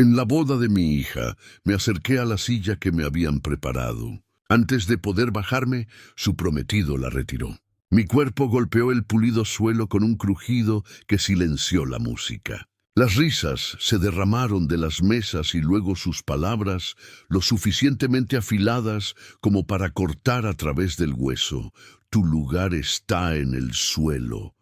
En la boda de mi hija, me acerqué a la silla que me habían preparado. Antes de poder bajarme, su prometido la retiró. Mi cuerpo golpeó el pulido suelo con un crujido que silenció la música. Las risas se derramaron de las mesas y luego sus palabras, lo suficientemente afiladas como para cortar a través del hueso. Tu lugar está en el suelo.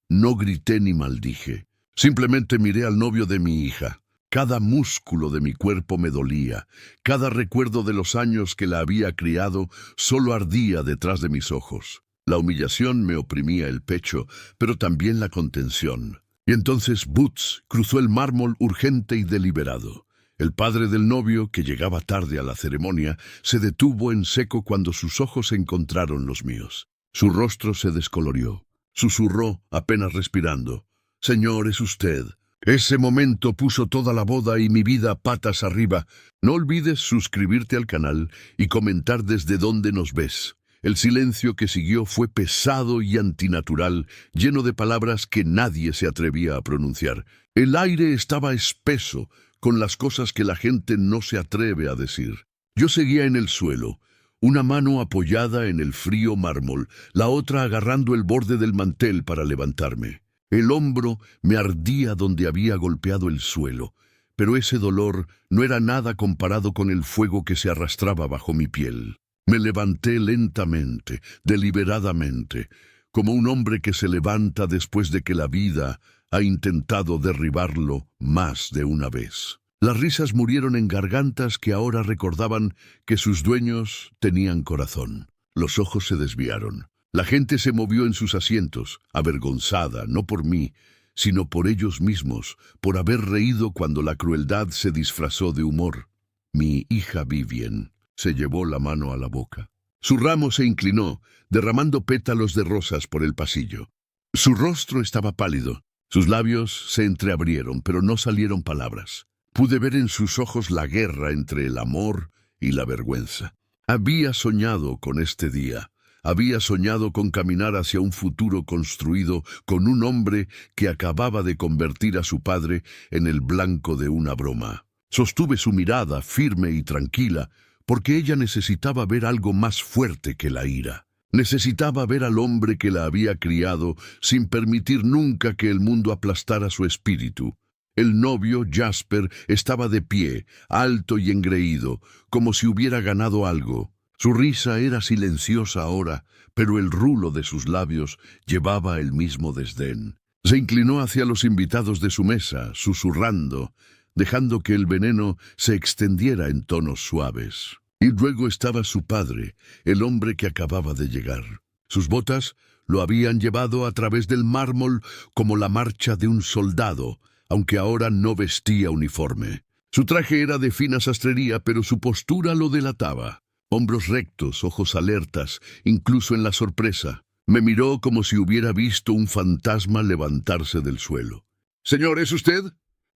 No grité ni maldije. Simplemente miré al novio de mi hija. Cada músculo de mi cuerpo me dolía. Cada recuerdo de los años que la había criado solo ardía detrás de mis ojos. La humillación me oprimía el pecho, pero también la contención. Y entonces Boots cruzó el mármol urgente y deliberado. El padre del novio, que llegaba tarde a la ceremonia, se detuvo en seco cuando sus ojos encontraron los míos. Su rostro se descolorió. Susurró, apenas respirando: «Señor, es usted». Ese momento puso toda la boda y mi vida patas arriba. No olvides suscribirte al canal y comentar desde dónde nos ves. El silencio que siguió fue pesado y antinatural, lleno de palabras que nadie se atrevía a pronunciar. El aire estaba espeso, con las cosas que la gente no se atreve a decir. Yo seguía en el suelo, una mano apoyada en el frío mármol, la otra agarrando el borde del mantel para levantarme. El hombro me ardía donde había golpeado el suelo, pero ese dolor no era nada comparado con el fuego que se arrastraba bajo mi piel. Me levanté lentamente, deliberadamente, como un hombre que se levanta después de que la vida ha intentado derribarlo más de una vez. Las risas murieron en gargantas que ahora recordaban que sus dueños tenían corazón. Los ojos se desviaron. La gente se movió en sus asientos, avergonzada, no por mí, sino por ellos mismos, por haber reído cuando la crueldad se disfrazó de humor. Mi hija Vivien se llevó la mano a la boca. Su ramo se inclinó, derramando pétalos de rosas por el pasillo. Su rostro estaba pálido, sus labios se entreabrieron, pero no salieron palabras. Pude ver en sus ojos la guerra entre el amor y la vergüenza. Había soñado con este día. Había soñado con caminar hacia un futuro construido con un hombre que acababa de convertir a su padre en el blanco de una broma. Sostuve su mirada firme y tranquila, porque ella necesitaba ver algo más fuerte que la ira. Necesitaba ver al hombre que la había criado sin permitir nunca que el mundo aplastara su espíritu. El novio, Jasper, estaba de pie, alto y engreído, como si hubiera ganado algo. Su risa era silenciosa ahora, pero el rulo de sus labios llevaba el mismo desdén. Se inclinó hacia los invitados de su mesa, susurrando, dejando que el veneno se extendiera en tonos suaves. Y luego estaba su padre, el hombre que acababa de llegar. Sus botas lo habían llevado a través del mármol como la marcha de un soldado, aunque ahora no vestía uniforme. Su traje era de fina sastrería, pero su postura lo delataba. Hombros rectos, ojos alertas, incluso en la sorpresa. Me miró como si hubiera visto un fantasma levantarse del suelo. «Señor, ¿es usted?»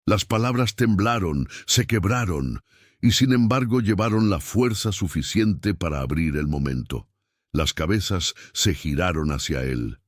Las palabras temblaron, se quebraron, y sin embargo llevaron la fuerza suficiente para abrir el momento. Las cabezas se giraron hacia él.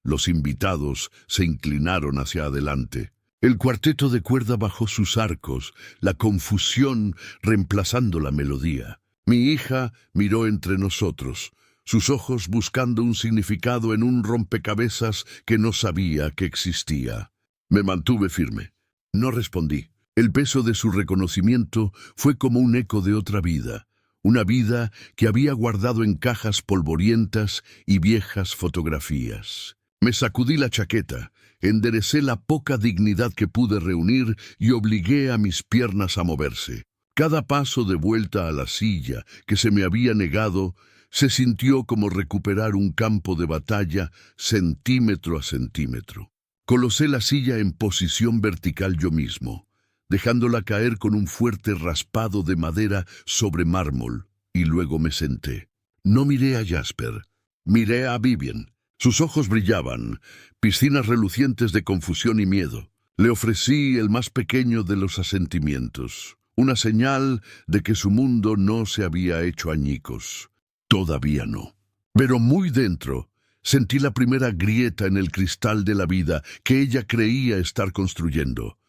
Los invitados se inclinaron hacia adelante. El cuarteto de cuerda bajó sus arcos, la confusión reemplazando la melodía. Mi hija miró entre nosotros, sus ojos buscando un significado en un rompecabezas que no sabía que existía. Me mantuve firme. No respondí. El peso de su reconocimiento fue como un eco de otra vida, una vida que había guardado en cajas polvorientas y viejas fotografías. Me sacudí la chaqueta, enderecé la poca dignidad que pude reunir y obligué a mis piernas a moverse. Cada paso de vuelta a la silla que se me había negado se sintió como recuperar un campo de batalla centímetro a centímetro. Colocé la silla en posición vertical yo mismo, dejándola caer con un fuerte raspado de madera sobre mármol, y luego me senté. No miré a Jasper, miré a Vivien. Sus ojos brillaban, piscinas relucientes de confusión y miedo. Le ofrecí el más pequeño de los asentimientos. Una señal de que su mundo no se había hecho añicos. Todavía no. Pero muy dentro, sentí la primera grieta en el cristal de la vida que ella creía estar construyendo.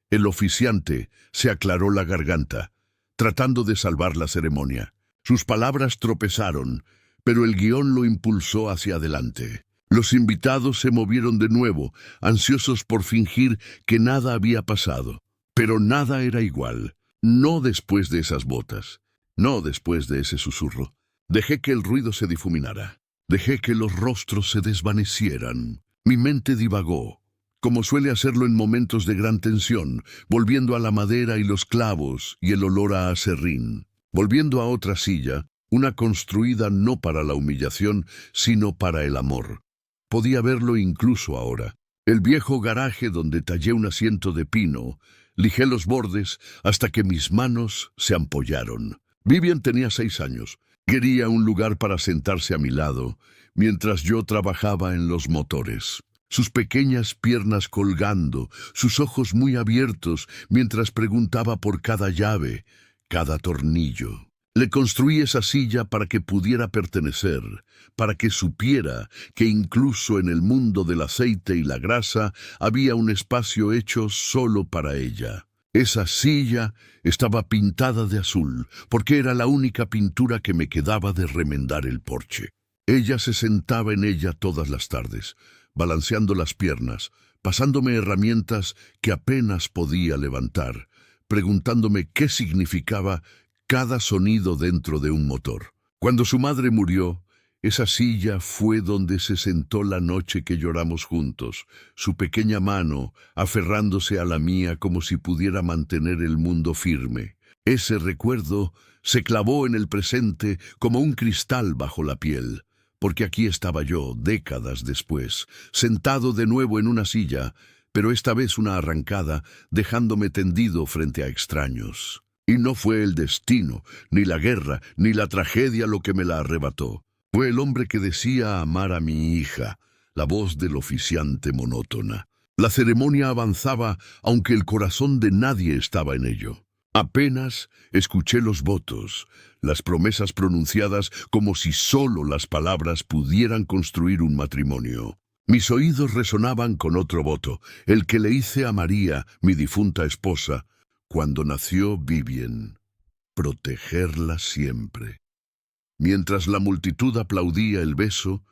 El oficiante se aclaró la garganta, tratando de salvar la ceremonia. Sus palabras tropezaron, pero el guión lo impulsó hacia adelante. Los invitados se movieron de nuevo, ansiosos por fingir que nada había pasado. Pero nada era igual. No después de esas botas. No después de ese susurro. Dejé que el ruido se difuminara. Dejé que los rostros se desvanecieran. Mi mente divagó, como suele hacerlo en momentos de gran tensión, volviendo a la madera y los clavos y el olor a aserrín. Volviendo a otra silla, una construida no para la humillación, sino para el amor. Podía verlo incluso ahora. El viejo garaje donde tallé un asiento de pino, lijé los bordes hasta que mis manos se ampollaron. Vivian tenía 6 años. Quería un lugar para sentarse a mi lado, mientras yo trabajaba en los motores. Sus pequeñas piernas colgando, sus ojos muy abiertos, mientras preguntaba por cada llave, cada tornillo. Le construí esa silla para que pudiera pertenecer, para que supiera que incluso en el mundo del aceite y la grasa había un espacio hecho solo para ella. Esa silla estaba pintada de azul, porque era la única pintura que me quedaba de remendar el porche. Ella se sentaba en ella todas las tardes, balanceando las piernas, pasándome herramientas que apenas podía levantar, preguntándome qué significaba cada sonido dentro de un motor. Cuando su madre murió, esa silla fue donde se sentó la noche que lloramos juntos, su pequeña mano aferrándose a la mía como si pudiera mantener el mundo firme. Ese recuerdo se clavó en el presente como un cristal bajo la piel, porque aquí estaba yo, décadas después, sentado de nuevo en una silla, pero esta vez una arrancada, dejándome tendido frente a extraños. Y no fue el destino, ni la guerra, ni la tragedia lo que me la arrebató. Fue el hombre que decía amar a mi hija, la voz del oficiante monótona. La ceremonia avanzaba, aunque el corazón de nadie estaba en ello. Apenas escuché los votos, las promesas pronunciadas como si solo las palabras pudieran construir un matrimonio. Mis oídos resonaban con otro voto, el que le hice a María, mi difunta esposa, cuando nació Vivian. Protegerla siempre. Mientras la multitud aplaudía el beso,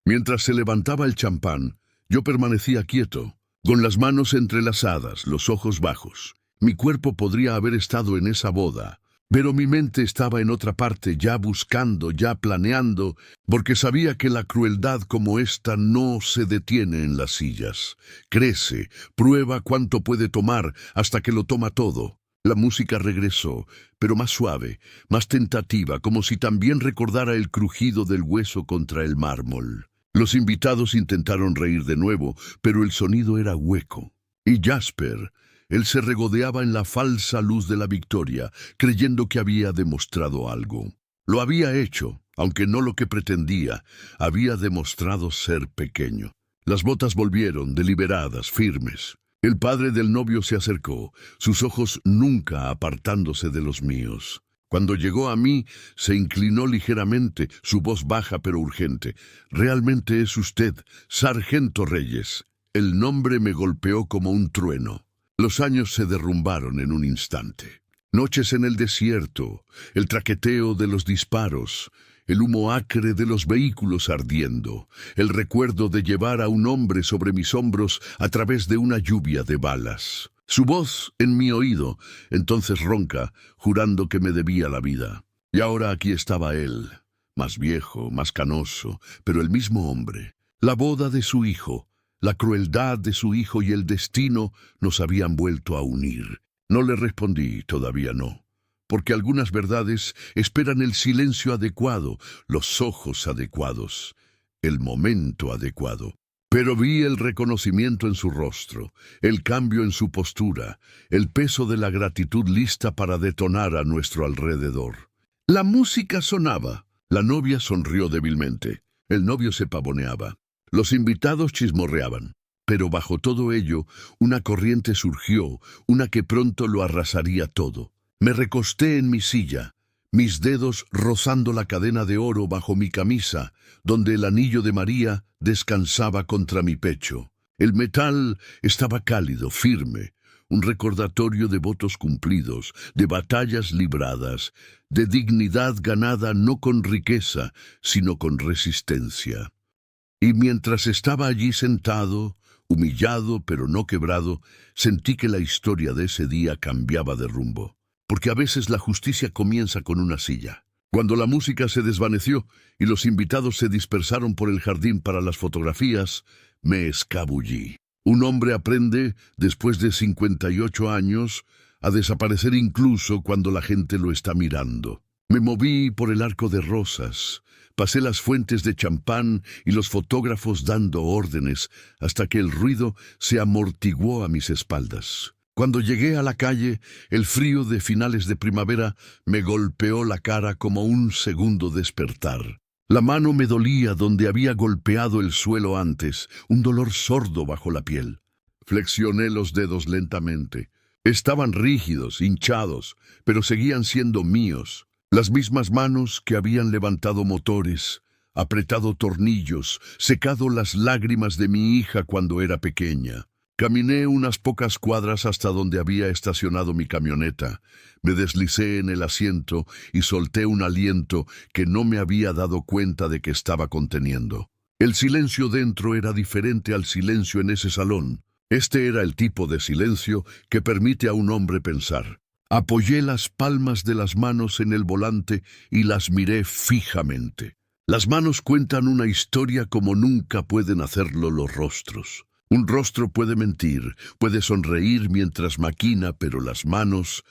mientras se levantaba el champán, yo permanecía quieto, con las manos entrelazadas, los ojos bajos. Mi cuerpo podría haber estado en esa boda, pero mi mente estaba en otra parte, ya buscando, ya planeando, porque sabía que la crueldad como esta no se detiene en las sillas. Crece, prueba cuánto puede tomar hasta que lo toma todo. La música regresó, pero más suave, más tentativa, como si también recordara el crujido del hueso contra el mármol. Los invitados intentaron reír de nuevo, pero el sonido era hueco. Y Jasper, él se regodeaba en la falsa luz de la victoria, creyendo que había demostrado algo. Lo había hecho, aunque no lo que pretendía, había demostrado ser pequeño. Las botas volvieron, deliberadas, firmes. El padre del novio se acercó, sus ojos nunca apartándose de los míos. Cuando llegó a mí, se inclinó ligeramente, su voz baja pero urgente. «Realmente es usted, Sargento Reyes». El nombre me golpeó como un trueno. Los años se derrumbaron en un instante. Noches en el desierto, el traqueteo de los disparos, el humo acre de los vehículos ardiendo, el recuerdo de llevar a un hombre sobre mis hombros a través de una lluvia de balas. Su voz en mi oído, entonces ronca, jurando que me debía la vida. Y ahora aquí estaba él, más viejo, más canoso, pero el mismo hombre. La boda de su hijo, la crueldad de su hijo y el destino nos habían vuelto a unir. No le respondí, todavía no. Porque algunas verdades esperan el silencio adecuado, los ojos adecuados, el momento adecuado. Pero vi el reconocimiento en su rostro, el cambio en su postura, el peso de la gratitud lista para detonar a nuestro alrededor. La música sonaba. La novia sonrió débilmente. El novio se pavoneaba. Los invitados chismorreaban. Pero bajo todo ello, una corriente surgió, una que pronto lo arrasaría todo. Me recosté en mi silla, mis dedos rozando la cadena de oro bajo mi camisa, donde el anillo de María descansaba contra mi pecho. El metal estaba cálido, firme, un recordatorio de votos cumplidos, de batallas libradas, de dignidad ganada no con riqueza, sino con resistencia. Y mientras estaba allí sentado, humillado pero no quebrado, sentí que la historia de ese día cambiaba de rumbo. Porque a veces la justicia comienza con una silla. Cuando la música se desvaneció y los invitados se dispersaron por el jardín para las fotografías, me escabullí. Un hombre aprende, después de 58 años, a desaparecer incluso cuando la gente lo está mirando. Me moví por el arco de rosas, pasé las fuentes de champán y los fotógrafos dando órdenes hasta que el ruido se amortiguó a mis espaldas. Cuando llegué a la calle, el frío de finales de primavera me golpeó la cara como un segundo despertar. La mano me dolía donde había golpeado el suelo antes, un dolor sordo bajo la piel. Flexioné los dedos lentamente. Estaban rígidos, hinchados, pero seguían siendo míos. Las mismas manos que habían levantado motores, apretado tornillos, secado las lágrimas de mi hija cuando era pequeña. Caminé unas pocas cuadras hasta donde había estacionado mi camioneta. Me deslicé en el asiento y solté un aliento que no me había dado cuenta de que estaba conteniendo. El silencio dentro era diferente al silencio en ese salón. Este era el tipo de silencio que permite a un hombre pensar. Apoyé las palmas de las manos en el volante y las miré fijamente. Las manos cuentan una historia como nunca pueden hacerlo los rostros. Un rostro puede mentir, puede sonreír mientras maquina, pero las manos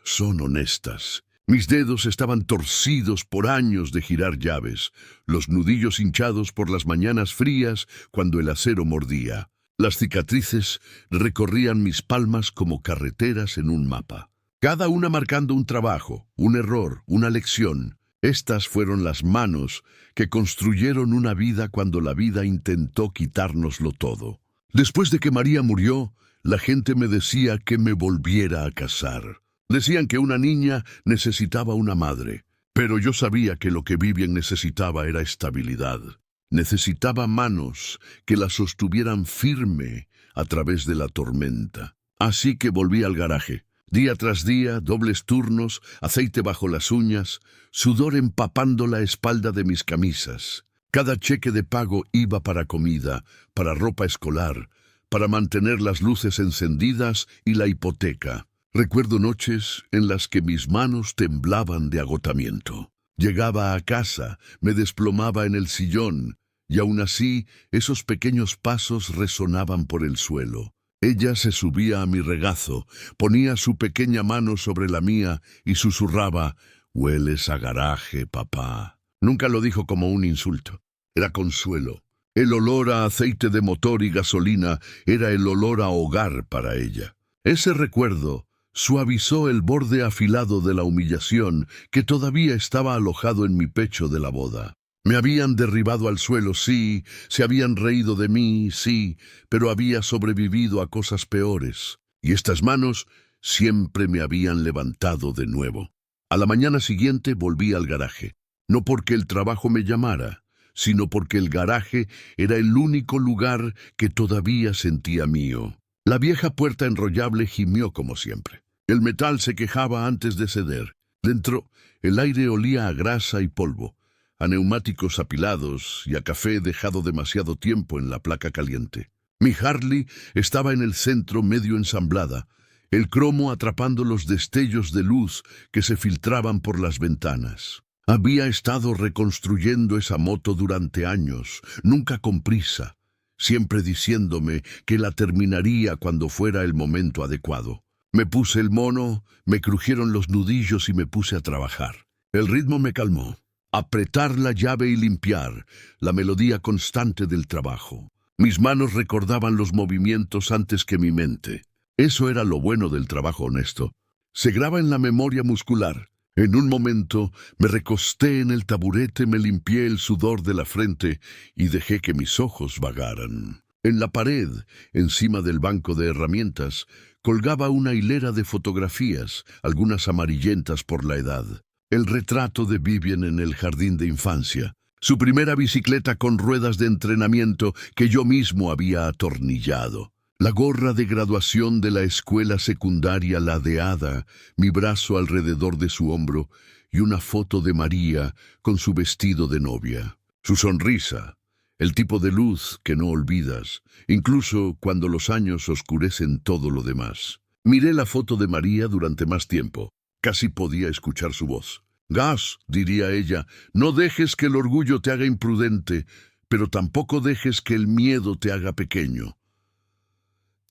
son honestas. Mis dedos estaban torcidos por años de girar llaves, los nudillos hinchados por las mañanas frías cuando el acero mordía. Las cicatrices recorrían mis palmas como carreteras en un mapa, cada una marcando un trabajo, un error, una lección. Estas fueron las manos que construyeron una vida cuando la vida intentó quitárnoslo todo. Después de que María murió, la gente me decía que me volviera a casar. Decían que una niña necesitaba una madre, pero yo sabía que lo que Vivian necesitaba era estabilidad. Necesitaba manos que la sostuvieran firme a través de la tormenta. Así que volví al garaje. Día tras día, dobles turnos, aceite bajo las uñas, sudor empapando la espalda de mis camisas. Cada cheque de pago iba para comida, para ropa escolar, para mantener las luces encendidas y la hipoteca. Recuerdo noches en las que mis manos temblaban de agotamiento. Llegaba a casa, me desplomaba en el sillón, y aún así esos pequeños pasos resonaban por el suelo. Ella se subía a mi regazo, ponía su pequeña mano sobre la mía y susurraba: «Hueles a garaje, papá». Nunca lo dijo como un insulto. Era consuelo. El olor a aceite de motor y gasolina era el olor a hogar para ella. Ese recuerdo suavizó el borde afilado de la humillación que todavía estaba alojado en mi pecho de la boda. Me habían derribado al suelo, sí, se habían reído de mí, sí, pero había sobrevivido a cosas peores. Y estas manos siempre me habían levantado de nuevo. A la mañana siguiente volví al garaje, no porque el trabajo me llamara, sino porque el garaje era el único lugar que todavía sentía mío. La vieja puerta enrollable gimió como siempre. El metal se quejaba antes de ceder. Dentro, el aire olía a grasa y polvo, a neumáticos apilados y a café dejado demasiado tiempo en la placa caliente. Mi Harley estaba en el centro medio ensamblada, el cromo atrapando los destellos de luz que se filtraban por las ventanas. Había estado reconstruyendo esa moto durante años, nunca con prisa, siempre diciéndome que la terminaría cuando fuera el momento adecuado. Me puse el mono, me crujieron los nudillos y me puse a trabajar. El ritmo me calmó. Apretar la llave y limpiar, la melodía constante del trabajo. Mis manos recordaban los movimientos antes que mi mente. Eso era lo bueno del trabajo honesto. Se graba en la memoria muscular. En un momento me recosté en el taburete, me limpié el sudor de la frente y dejé que mis ojos vagaran. En la pared, encima del banco de herramientas, colgaba una hilera de fotografías, algunas amarillentas por la edad. El retrato de Vivian en el jardín de infancia, su primera bicicleta con ruedas de entrenamiento que yo mismo había atornillado, La gorra de graduación de la escuela secundaria ladeada, mi brazo alrededor de su hombro y una foto de María con su vestido de novia. Su sonrisa, el tipo de luz que no olvidas, incluso cuando los años oscurecen todo lo demás. Miré la foto de María durante más tiempo. Casi podía escuchar su voz. «Gas», diría ella, «no dejes que el orgullo te haga imprudente, pero tampoco dejes que el miedo te haga pequeño».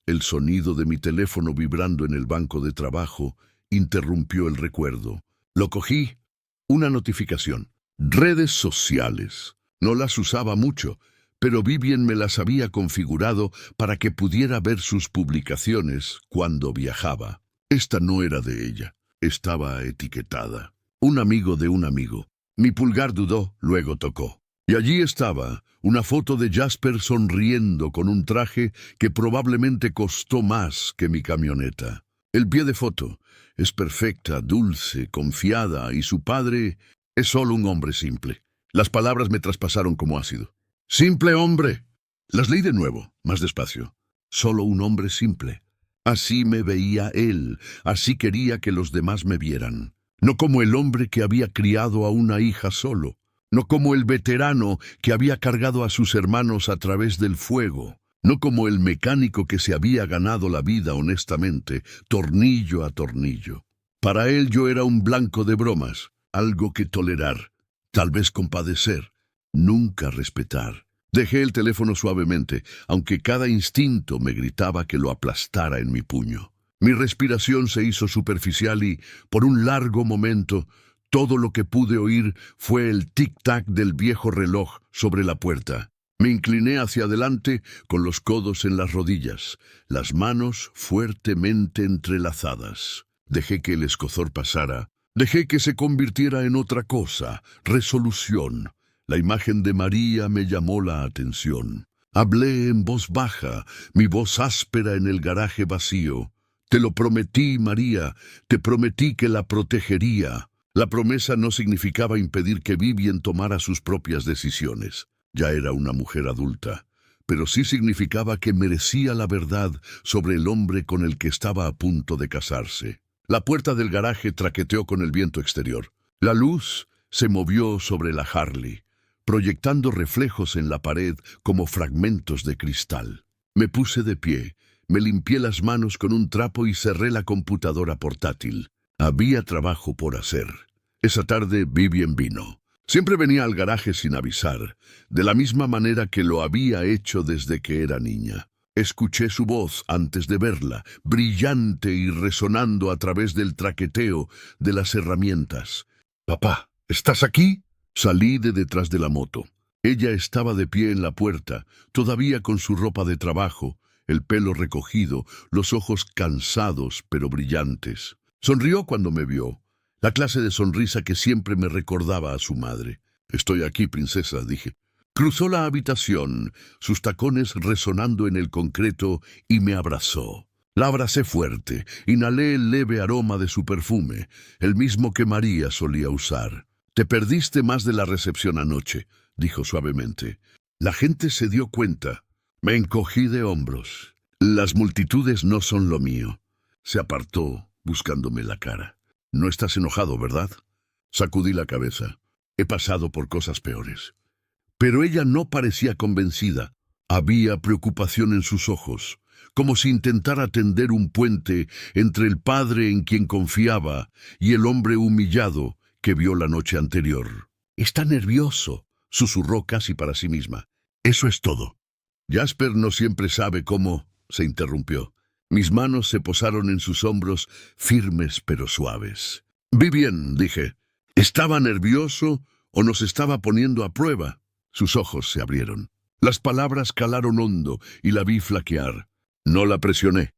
El sonido de mi teléfono vibrando en el banco de trabajo interrumpió el recuerdo. Lo cogí. Una notificación. Redes sociales. No las usaba mucho, pero Vivian me las había configurado para que pudiera ver sus publicaciones cuando viajaba. Esta no era de ella. Estaba etiquetada. Un amigo de un amigo. Mi pulgar dudó, luego tocó. Y allí estaba, una foto de Jasper sonriendo con un traje que probablemente costó más que mi camioneta. El pie de foto es perfecta, dulce, confiada, y su padre es solo un hombre simple. Las palabras me traspasaron como ácido. ¡Simple hombre! Las leí de nuevo, más despacio. Solo un hombre simple. Así me veía él, así quería que los demás me vieran. No como el hombre que había criado a una hija solo. No como el veterano que había cargado a sus hermanos a través del fuego. No como el mecánico que se había ganado la vida honestamente, tornillo a tornillo. Para él yo era un blanco de bromas, algo que tolerar, tal vez compadecer, nunca respetar. Dejé el teléfono suavemente, aunque cada instinto me gritaba que lo aplastara en mi puño. Mi respiración se hizo superficial y, por un largo momento, todo lo que pude oír fue el tic-tac del viejo reloj sobre la puerta. Me incliné hacia adelante con los codos en las rodillas, las manos fuertemente entrelazadas. Dejé que el escozor pasara. Dejé que se convirtiera en otra cosa, resolución. La imagen de María me llamó la atención. Hablé en voz baja, mi voz áspera en el garaje vacío. Te lo prometí, María, te prometí que la protegería. La promesa no significaba impedir que Vivian tomara sus propias decisiones. Ya era una mujer adulta, pero sí significaba que merecía la verdad sobre el hombre con el que estaba a punto de casarse. La puerta del garaje traqueteó con el viento exterior. La luz se movió sobre la Harley, proyectando reflejos en la pared como fragmentos de cristal. Me puse de pie, me limpié las manos con un trapo y cerré la computadora portátil. Había trabajo por hacer. Esa tarde Vivian vino. Siempre venía al garaje sin avisar, de la misma manera que lo había hecho desde que era niña. Escuché su voz antes de verla, brillante y resonando a través del traqueteo de las herramientas. «Papá, ¿estás aquí?» Salí de detrás de la moto. Ella estaba de pie en la puerta, todavía con su ropa de trabajo, el pelo recogido, los ojos cansados pero brillantes. Sonrió cuando me vio, la clase de sonrisa que siempre me recordaba a su madre. «Estoy aquí, princesa», dije. Cruzó la habitación, sus tacones resonando en el concreto, y me abrazó. La abracé fuerte, inhalé el leve aroma de su perfume, el mismo que María solía usar. «Te perdiste más de la recepción anoche», dijo suavemente. «La gente se dio cuenta». Me encogí de hombros. «Las multitudes no son lo mío». Se apartó, buscándome la cara. «No estás enojado, ¿verdad?» Sacudí la cabeza. «He pasado por cosas peores». Pero ella no parecía convencida. Había preocupación en sus ojos, como si intentara tender un puente entre el padre en quien confiaba y el hombre humillado que vio la noche anterior. «Está nervioso», susurró casi para sí misma. «Eso es todo». «Jasper no siempre sabe cómo», se interrumpió. Mis manos se posaron en sus hombros, firmes pero suaves. «Vivian», dije. ¿Estaba nervioso o nos estaba poniendo a prueba? Sus ojos se abrieron. Las palabras calaron hondo y la vi flaquear. No la presioné.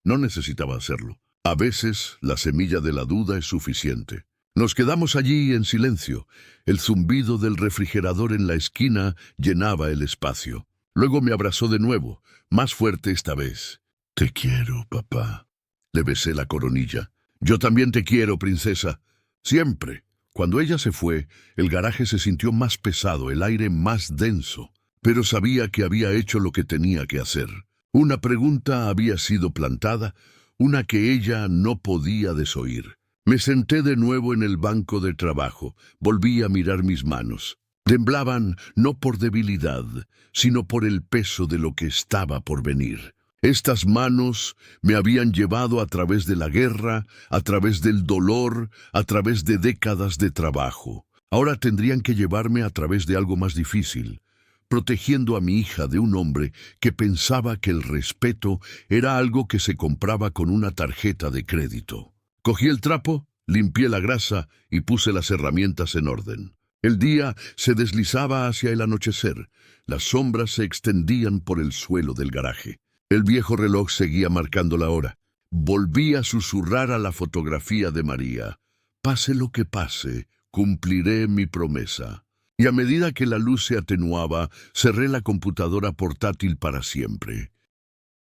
No necesitaba hacerlo. A veces la semilla de la duda es suficiente. Nos quedamos allí en silencio. El zumbido del refrigerador en la esquina llenaba el espacio. Luego me abrazó de nuevo, más fuerte esta vez. «Te quiero, papá». Le besé la coronilla. «Yo también te quiero, princesa. Siempre». Cuando ella se fue, el garaje se sintió más pesado, el aire más denso. Pero sabía que había hecho lo que tenía que hacer. Una pregunta había sido plantada, una que ella no podía desoír. Me senté de nuevo en el banco de trabajo. Volví a mirar mis manos. Temblaban no por debilidad, sino por el peso de lo que estaba por venir. Estas manos me habían llevado a través de la guerra, a través del dolor, a través de décadas de trabajo. Ahora tendrían que llevarme a través de algo más difícil, protegiendo a mi hija de un hombre que pensaba que el respeto era algo que se compraba con una tarjeta de crédito. Cogí el trapo, limpié la grasa y puse las herramientas en orden. El día se deslizaba hacia el anochecer. Las sombras se extendían por el suelo del garaje. El viejo reloj seguía marcando la hora. Volví a susurrar a la fotografía de María. Pase lo que pase, cumpliré mi promesa. Y a medida que la luz se atenuaba, cerré la computadora portátil para siempre.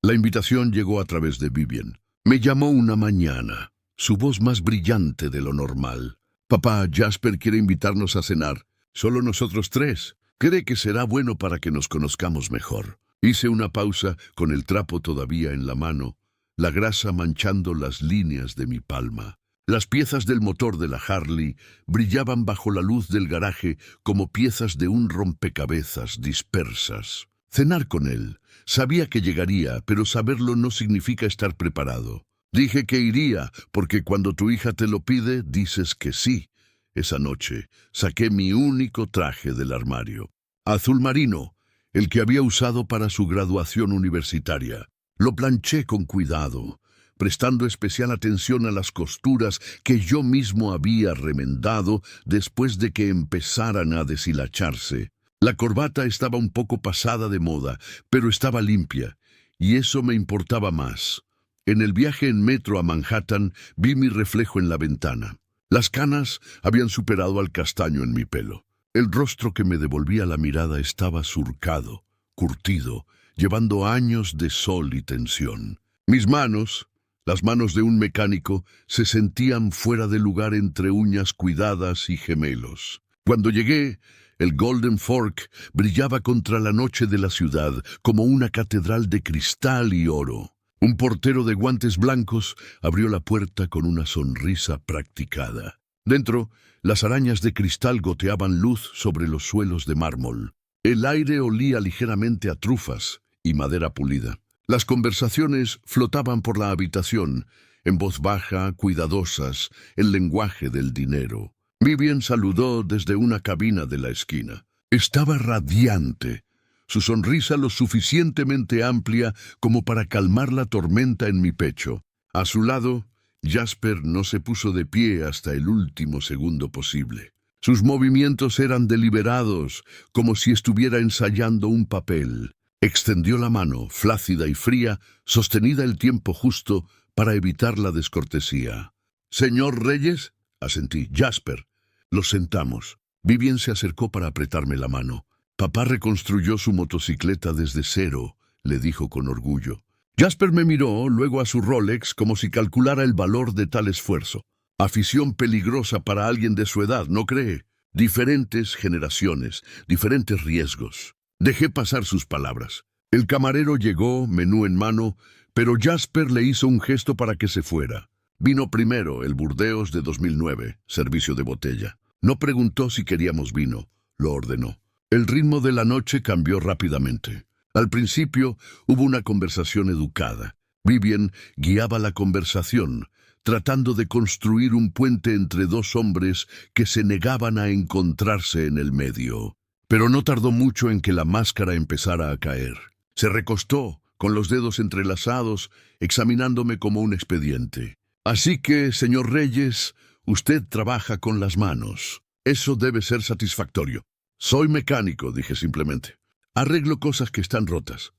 La invitación llegó a través de Vivian. Me llamó una mañana, su voz más brillante de lo normal. Papá, Jasper quiere invitarnos a cenar. Solo nosotros tres. Cree que será bueno para que nos conozcamos mejor. Hice una pausa con el trapo todavía en la mano, la grasa manchando las líneas de mi palma. Las piezas del motor de la Harley brillaban bajo la luz del garaje como piezas de un rompecabezas dispersas. Cenar con él. Sabía que llegaría, pero saberlo no significa estar preparado. Dije que iría, porque cuando tu hija te lo pide, dices que sí. Esa noche saqué mi único traje del armario. Azul marino, el que había usado para su graduación universitaria. Lo planché con cuidado, prestando especial atención a las costuras que yo mismo había remendado después de que empezaran a deshilacharse. La corbata estaba un poco pasada de moda, pero estaba limpia, y eso me importaba más. En el viaje en metro a Manhattan vi mi reflejo en la ventana. Las canas habían superado al castaño en mi pelo. El rostro que me devolvía la mirada estaba surcado, curtido, llevando años de sol y tensión. Mis manos, las manos de un mecánico, se sentían fuera de lugar entre uñas cuidadas y gemelos. Cuando llegué, el Golden Fork brillaba contra la noche de la ciudad como una catedral de cristal y oro. Un portero de guantes blancos abrió la puerta con una sonrisa practicada. Dentro, las arañas de cristal goteaban luz sobre los suelos de mármol. El aire olía ligeramente a trufas y madera pulida. Las conversaciones flotaban por la habitación, en voz baja, cuidadosas, el lenguaje del dinero. Vivian saludó desde una cabina de la esquina. Estaba radiante. Su sonrisa lo suficientemente amplia como para calmar la tormenta en mi pecho. A su lado, Jasper no se puso de pie hasta el último segundo posible. Sus movimientos eran deliberados, como si estuviera ensayando un papel. Extendió la mano, flácida y fría, sostenida el tiempo justo para evitar la descortesía. «¿Señor Reyes?» asentí. «Jasper». Los sentamos. Vivian se acercó para apretarme la mano. «Papá reconstruyó su motocicleta desde cero», le dijo con orgullo. Jasper me miró, luego a su Rolex, como si calculara el valor de tal esfuerzo. Afición peligrosa para alguien de su edad, ¿no cree? Diferentes generaciones, diferentes riesgos. Dejé pasar sus palabras. El camarero llegó, menú en mano, pero Jasper le hizo un gesto para que se fuera. Vino primero el Burdeos de 2009, servicio de botella. No preguntó si queríamos vino, lo ordenó. El ritmo de la noche cambió rápidamente. Al principio hubo una conversación educada. Vivian guiaba la conversación, tratando de construir un puente entre dos hombres que se negaban a encontrarse en el medio. Pero no tardó mucho en que la máscara empezara a caer. Se recostó, con los dedos entrelazados, examinándome como un expediente. «Así que, señor Reyes, usted trabaja con las manos. Eso debe ser satisfactorio». «Soy mecánico», dije simplemente. «Arreglo cosas que están rotas».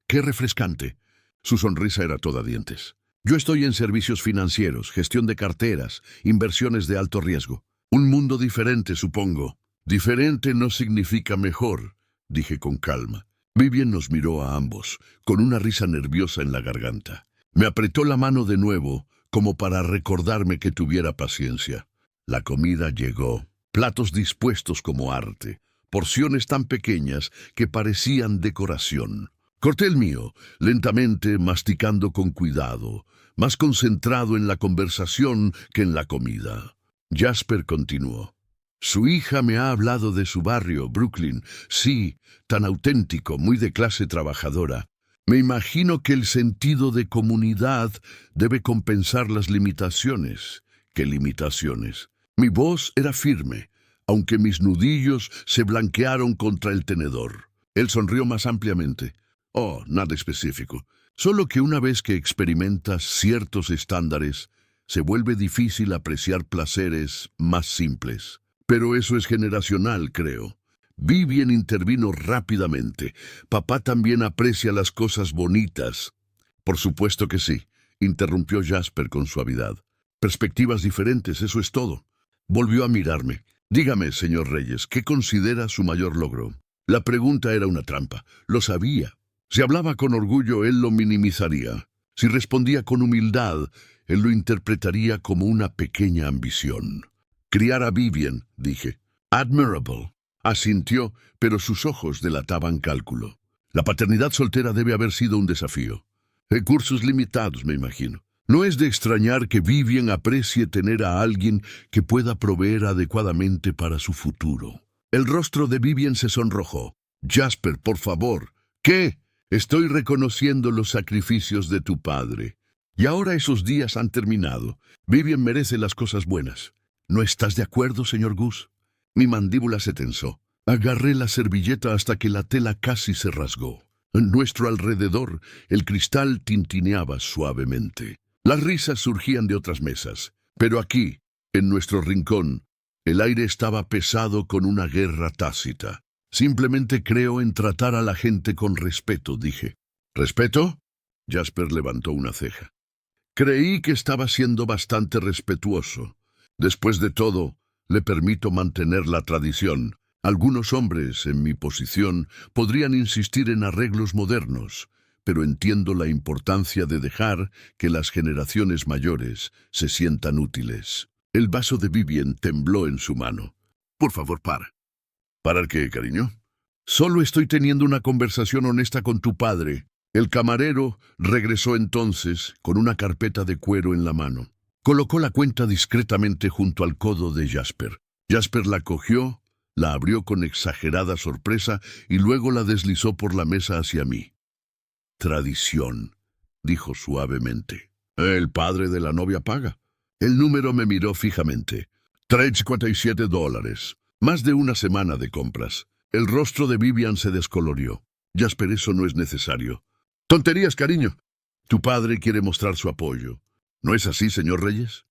«Qué refrescante». Su sonrisa era toda dientes. «Yo estoy en servicios financieros, gestión de carteras, inversiones de alto riesgo. Un mundo diferente, supongo». «Diferente no significa mejor», dije con calma. Vivian nos miró a ambos, con una risa nerviosa en la garganta. Me apretó la mano de nuevo, como para recordarme que tuviera paciencia. La comida llegó. Platos dispuestos como arte. Porciones tan pequeñas que parecían decoración. Corté el mío, lentamente, masticando con cuidado, más concentrado en la conversación que en la comida. Jasper continuó. Su hija me ha hablado de su barrio, Brooklyn. Sí, tan auténtico, muy de clase trabajadora. Me imagino que el sentido de comunidad debe compensar las limitaciones. ¿Qué limitaciones? Mi voz era firme, aunque mis nudillos se blanquearon contra el tenedor. Él sonrió más ampliamente. Oh, nada específico. Solo que una vez que experimentas ciertos estándares, se vuelve difícil apreciar placeres más simples. Pero eso es generacional, creo. Vivian intervino rápidamente. Papá también aprecia las cosas bonitas. Por supuesto que sí, interrumpió Jasper con suavidad. Perspectivas diferentes, eso es todo. Volvió a mirarme. Dígame, señor Reyes, ¿qué considera su mayor logro? La pregunta era una trampa. Lo sabía. Si hablaba con orgullo, él lo minimizaría. Si respondía con humildad, él lo interpretaría como una pequeña ambición. Criar a Vivian, dije. Admirable. Asintió, pero sus ojos delataban cálculo. La paternidad soltera debe haber sido un desafío. Recursos limitados, me imagino. No es de extrañar que Vivian aprecie tener a alguien que pueda proveer adecuadamente para su futuro. El rostro de Vivian se sonrojó. Jasper, por favor. ¿Qué? Estoy reconociendo los sacrificios de tu padre. Y ahora esos días han terminado. Vivian merece las cosas buenas. ¿No estás de acuerdo, señor Gus? Mi mandíbula se tensó. Agarré la servilleta hasta que la tela casi se rasgó. En nuestro alrededor, el cristal tintineaba suavemente. Las risas surgían de otras mesas. Pero aquí, en nuestro rincón, el aire estaba pesado con una guerra tácita. Simplemente creo en tratar a la gente con respeto, dije. ¿Respeto? Jasper levantó una ceja. Creí que estaba siendo bastante respetuoso. Después de todo, le permito mantener la tradición. Algunos hombres, en mi posición, podrían insistir en arreglos modernos, pero entiendo la importancia de dejar que las generaciones mayores se sientan útiles. El vaso de Vivian tembló en su mano. Por favor, para. ¿Parar qué, cariño? Solo estoy teniendo una conversación honesta con tu padre. El camarero regresó entonces con una carpeta de cuero en la mano. Colocó la cuenta discretamente junto al codo de Jasper. Jasper la cogió, la abrió con exagerada sorpresa y luego la deslizó por la mesa hacia mí. Tradición, dijo suavemente. El padre de la novia paga. El número me miró fijamente. $3.57. Más de una semana de compras. El rostro de Vivian se descolorió. Jasper, eso no es necesario. Tonterías, cariño. Tu padre quiere mostrar su apoyo. ¿No es así, señor Reyes?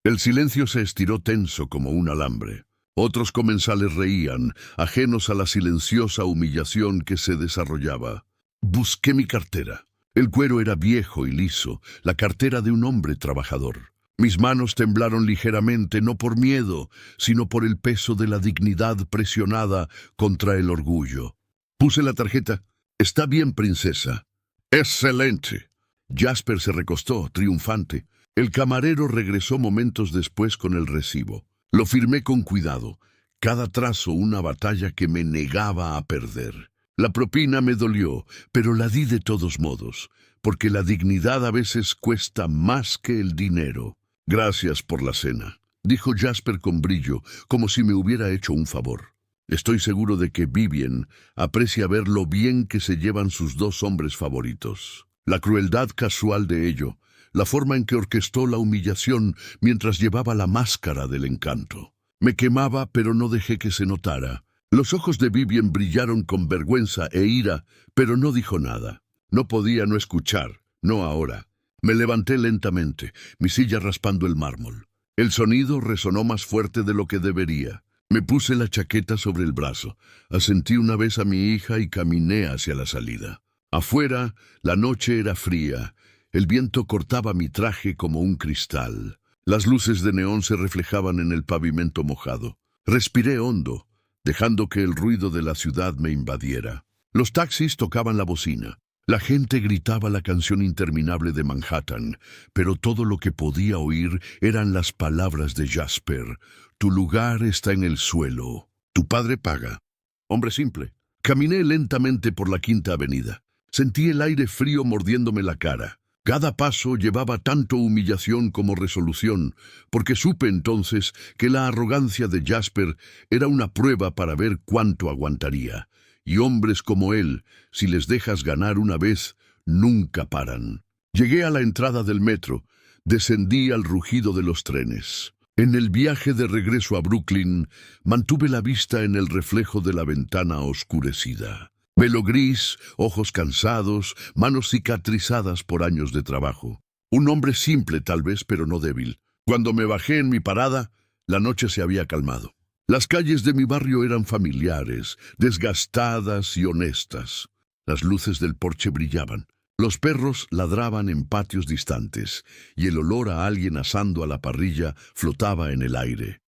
El silencio se estiró tenso como un alambre. Otros comensales reían, ajenos a la silenciosa humillación que se desarrollaba. Busqué mi cartera. El cuero era viejo y liso, la cartera de un hombre trabajador. Mis manos temblaron ligeramente, no por miedo, sino por el peso de la dignidad presionada contra el orgullo. Puse la tarjeta. Está bien, princesa. ¡Excelente! Jasper se recostó, triunfante. El camarero regresó momentos después con el recibo. Lo firmé con cuidado. Cada trazo una batalla que me negaba a perder. La propina me dolió, pero la di de todos modos, porque la dignidad a veces cuesta más que el dinero. Gracias por la cena, dijo Jasper con brillo, como si me hubiera hecho un favor. Estoy seguro de que Vivian aprecia ver lo bien que se llevan sus dos hombres favoritos. La crueldad casual de ello, la forma en que orquestó la humillación mientras llevaba la máscara del encanto. Me quemaba, pero no dejé que se notara. Los ojos de Vivian brillaron con vergüenza e ira, pero no dijo nada. No podía no escuchar, no ahora. Me levanté lentamente, mi silla raspando el mármol. El sonido resonó más fuerte de lo que debería. Me puse la chaqueta sobre el brazo, asentí una vez a mi hija y caminé hacia la salida. Afuera, la noche era fría. El viento cortaba mi traje como un cristal. Las luces de neón se reflejaban en el pavimento mojado. Respiré hondo, dejando que el ruido de la ciudad me invadiera. Los taxis tocaban la bocina. La gente gritaba la canción interminable de Manhattan, pero todo lo que podía oír eran las palabras de Jasper. Tu lugar está en el suelo. Tu padre paga. Hombre simple. Caminé lentamente por la Quinta Avenida. Sentí el aire frío mordiéndome la cara. Cada paso llevaba tanto humillación como resolución, porque supe entonces que la arrogancia de Jasper era una prueba para ver cuánto aguantaría. Y hombres como él, si les dejas ganar una vez, nunca paran. Llegué a la entrada del metro. Descendí al rugido de los trenes. En el viaje de regreso a Brooklyn, mantuve la vista en el reflejo de la ventana oscurecida. Pelo gris, ojos cansados, manos cicatrizadas por años de trabajo. Un hombre simple tal vez, pero no débil. Cuando me bajé en mi parada, la noche se había calmado. Las calles de mi barrio eran familiares, desgastadas y honestas. Las luces del porche brillaban. Los perros ladraban en patios distantes, y el olor a alguien asando a la parrilla flotaba en el aire.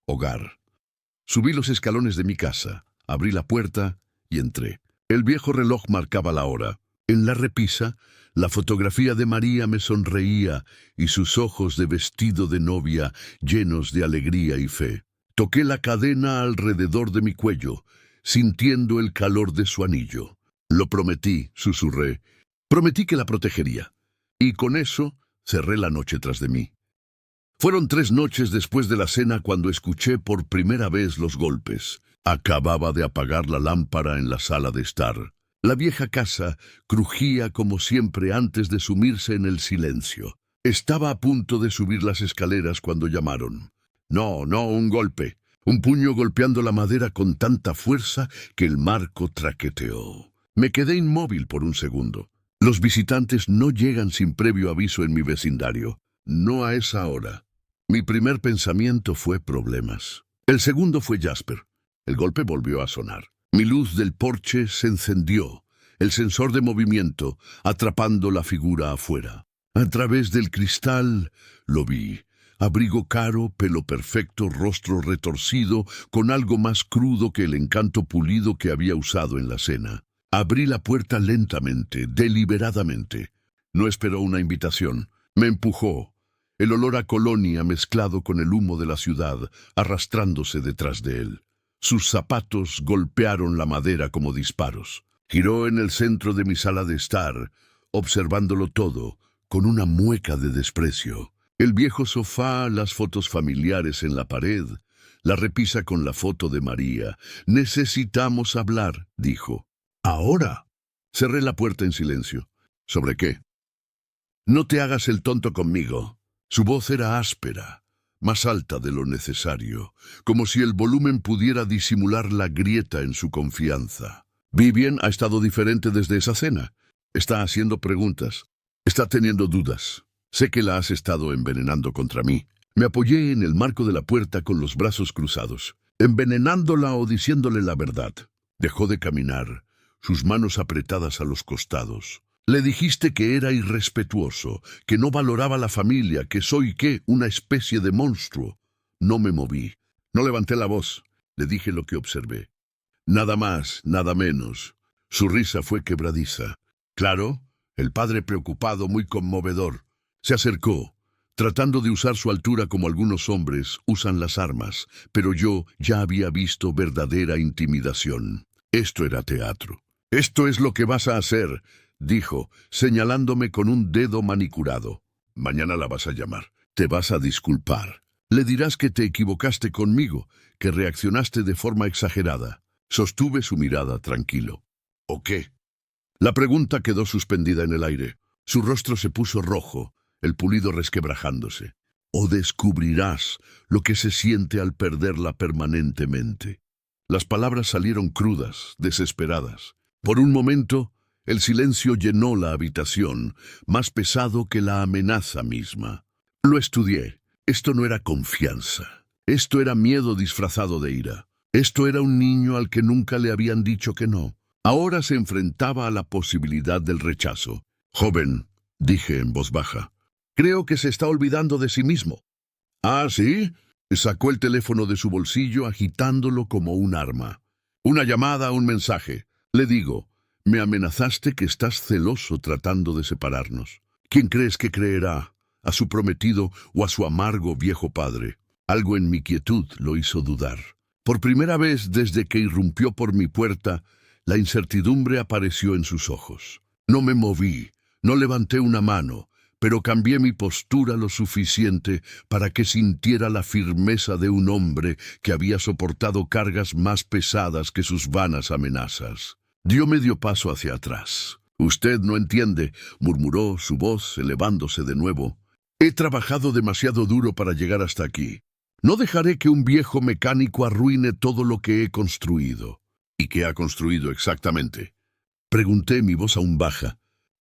Hogar. Subí los escalones de mi casa, abrí la puerta y entré. El viejo reloj marcaba la hora. En la repisa, la fotografía de María me sonreía y sus ojos de vestido de novia llenos de alegría y fe. Toqué la cadena alrededor de mi cuello, sintiendo el calor de su anillo. Lo prometí, susurré. Prometí que la protegería. Y con eso cerré la noche tras de mí. Fueron 3 noches después de la cena cuando escuché por primera vez los golpes. Acababa de apagar la lámpara en la sala de estar. La vieja casa crujía como siempre antes de sumirse en el silencio. Estaba a punto de subir las escaleras cuando llamaron. No, un golpe. Un puño golpeando la madera con tanta fuerza que el marco traqueteó. Me quedé inmóvil por un segundo. Los visitantes no llegan sin previo aviso en mi vecindario. No a esa hora. Mi primer pensamiento fue problemas. El segundo fue Jasper. El golpe volvió a sonar. Mi luz del porche se encendió, el sensor de movimiento, atrapando la figura afuera. A través del cristal lo vi. Abrigo caro, pelo perfecto, rostro retorcido, con algo más crudo que el encanto pulido que había usado en la cena. Abrí la puerta lentamente, deliberadamente. No esperó una invitación. Me empujó. El olor a colonia mezclado con el humo de la ciudad, arrastrándose detrás de él. Sus zapatos golpearon la madera como disparos. Giró en el centro de mi sala de estar, observándolo todo, con una mueca de desprecio. El viejo sofá, las fotos familiares en la pared, la repisa con la foto de María. «Necesitamos hablar», dijo. «¿Ahora?» Cerré la puerta en silencio. «¿Sobre qué?» «No te hagas el tonto conmigo». Su voz era áspera, más alta de lo necesario, como si el volumen pudiera disimular la grieta en su confianza. Vivian ha estado diferente desde esa cena. Está haciendo preguntas. Está teniendo dudas. Sé que la has estado envenenando contra mí. Me apoyé en el marco de la puerta con los brazos cruzados, envenenándola o diciéndole la verdad. Dejó de caminar, sus manos apretadas a los costados. Le dijiste que era irrespetuoso, que no valoraba la familia, que soy, ¿qué?, una especie de monstruo. No me moví. No levanté la voz. Le dije lo que observé. Nada más, nada menos. Su risa fue quebradiza. Claro, el padre preocupado, muy conmovedor. Se acercó, tratando de usar su altura como algunos hombres usan las armas, pero yo ya había visto verdadera intimidación. Esto era teatro. «Esto es lo que vas a hacer», dijo, señalándome con un dedo manicurado. «Mañana la vas a llamar. Te vas a disculpar. Le dirás que te equivocaste conmigo, que reaccionaste de forma exagerada». Sostuve su mirada tranquilo. «¿O qué?» La pregunta quedó suspendida en el aire. Su rostro se puso rojo, el pulido resquebrajándose. «O descubrirás lo que se siente al perderla permanentemente». Las palabras salieron crudas, desesperadas. Por un momento, el silencio llenó la habitación, más pesado que la amenaza misma. Lo estudié. Esto no era confianza. Esto era miedo disfrazado de ira. Esto era un niño al que nunca le habían dicho que no. Ahora se enfrentaba a la posibilidad del rechazo. «Joven», dije en voz baja, «creo que se está olvidando de sí mismo». «¿Ah, sí?» Sacó el teléfono de su bolsillo agitándolo como un arma. «Una llamada, un mensaje. Le digo, me amenazaste que estás celoso tratando de separarnos. ¿Quién crees que creerá? ¿A su prometido o a su amargo viejo padre?» Algo en mi quietud lo hizo dudar. Por primera vez desde que irrumpió por mi puerta, La incertidumbre apareció en sus ojos. No me moví, no levanté una mano, pero cambié mi postura lo suficiente para que sintiera la firmeza de un hombre que había soportado cargas más pesadas que sus vanas amenazas. Dio medio paso hacia atrás. «Usted no entiende», murmuró, su voz elevándose de nuevo. «He trabajado demasiado duro para llegar hasta aquí. No dejaré que un viejo mecánico arruine todo lo que he construido». «¿Y qué ha construido exactamente?», pregunté, mi voz aún baja.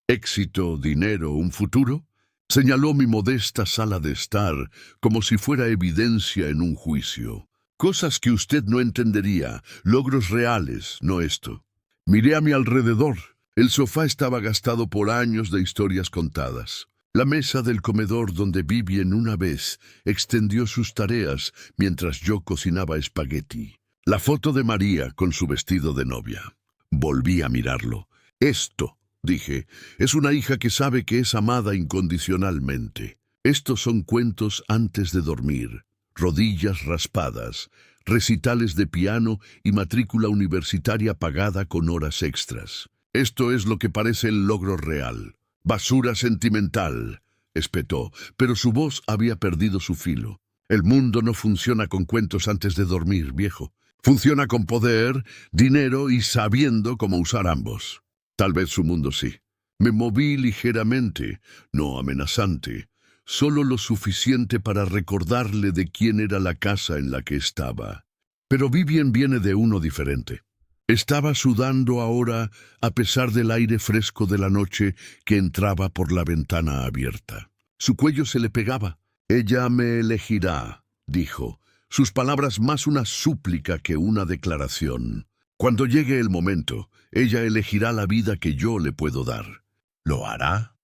«¿Éxito, dinero, un futuro?». Señaló mi modesta sala de estar, como si fuera evidencia en un juicio. «Cosas que usted no entendería, logros reales, no esto». Miré a mi alrededor. El sofá estaba gastado por años de historias contadas. La mesa del comedor donde Vivien una vez extendió sus tareas mientras yo cocinaba espagueti. La foto de María con su vestido de novia. Volví a mirarlo. «Esto», dije, «es una hija que sabe que es amada incondicionalmente. Estos son cuentos antes de dormir, rodillas raspadas, recitales de piano y matrícula universitaria pagada con horas extras. Esto es lo que parece el logro real. Basura sentimental», espetó, pero su voz había perdido su filo. «El mundo no funciona con cuentos antes de dormir, viejo. Funciona con poder, dinero y sabiendo cómo usar ambos». Tal vez su mundo sí. Me moví ligeramente, no amenazante, solo lo suficiente para recordarle de quién era la casa en la que estaba. Pero Vivien viene de uno diferente. Estaba sudando ahora a pesar del aire fresco de la noche que entraba por la ventana abierta. Su cuello se le pegaba. «Ella me elegirá», dijo, sus palabras más una súplica que una declaración. «Cuando llegue el momento, ella elegirá la vida que yo le puedo dar». «¿Lo hará?».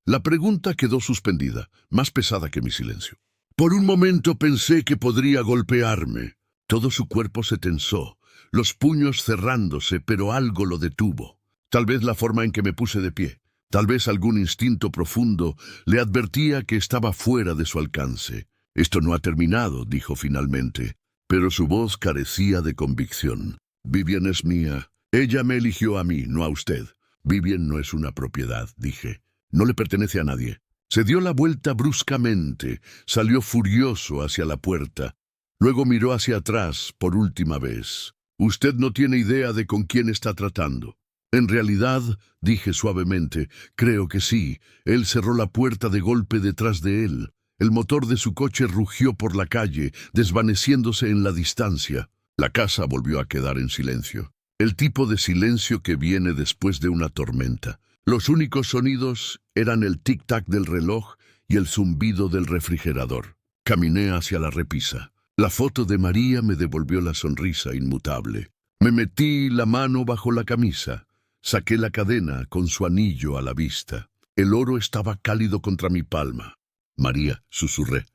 La pregunta quedó suspendida, más pesada que mi silencio. Por un momento pensé que podría golpearme. Todo su cuerpo se tensó, los puños cerrándose, pero algo lo detuvo. Tal vez la forma en que me puse de pie, tal vez algún instinto profundo le advertía que estaba fuera de su alcance. «Esto no ha terminado», dijo finalmente, pero su voz carecía de convicción. «Vivien es mía. Ella me eligió a mí, no a usted. Vivien no es una propiedad», dije. «No le pertenece a nadie». Se dio la vuelta bruscamente, salió furioso hacia la puerta. Luego miró hacia atrás por última vez. «Usted no tiene idea de con quién está tratando». «En realidad», dije suavemente, «creo que sí». Él cerró la puerta de golpe detrás de él. El motor de su coche rugió por la calle, desvaneciéndose en la distancia. La casa volvió a quedar en silencio. El tipo de silencio que viene después de una tormenta. Los únicos sonidos eran el tic-tac del reloj y el zumbido del refrigerador. Caminé hacia la repisa. La foto de María me devolvió la sonrisa inmutable. Me metí la mano bajo la camisa. Saqué la cadena con su anillo a la vista. El oro estaba cálido contra mi palma. «María», susurré.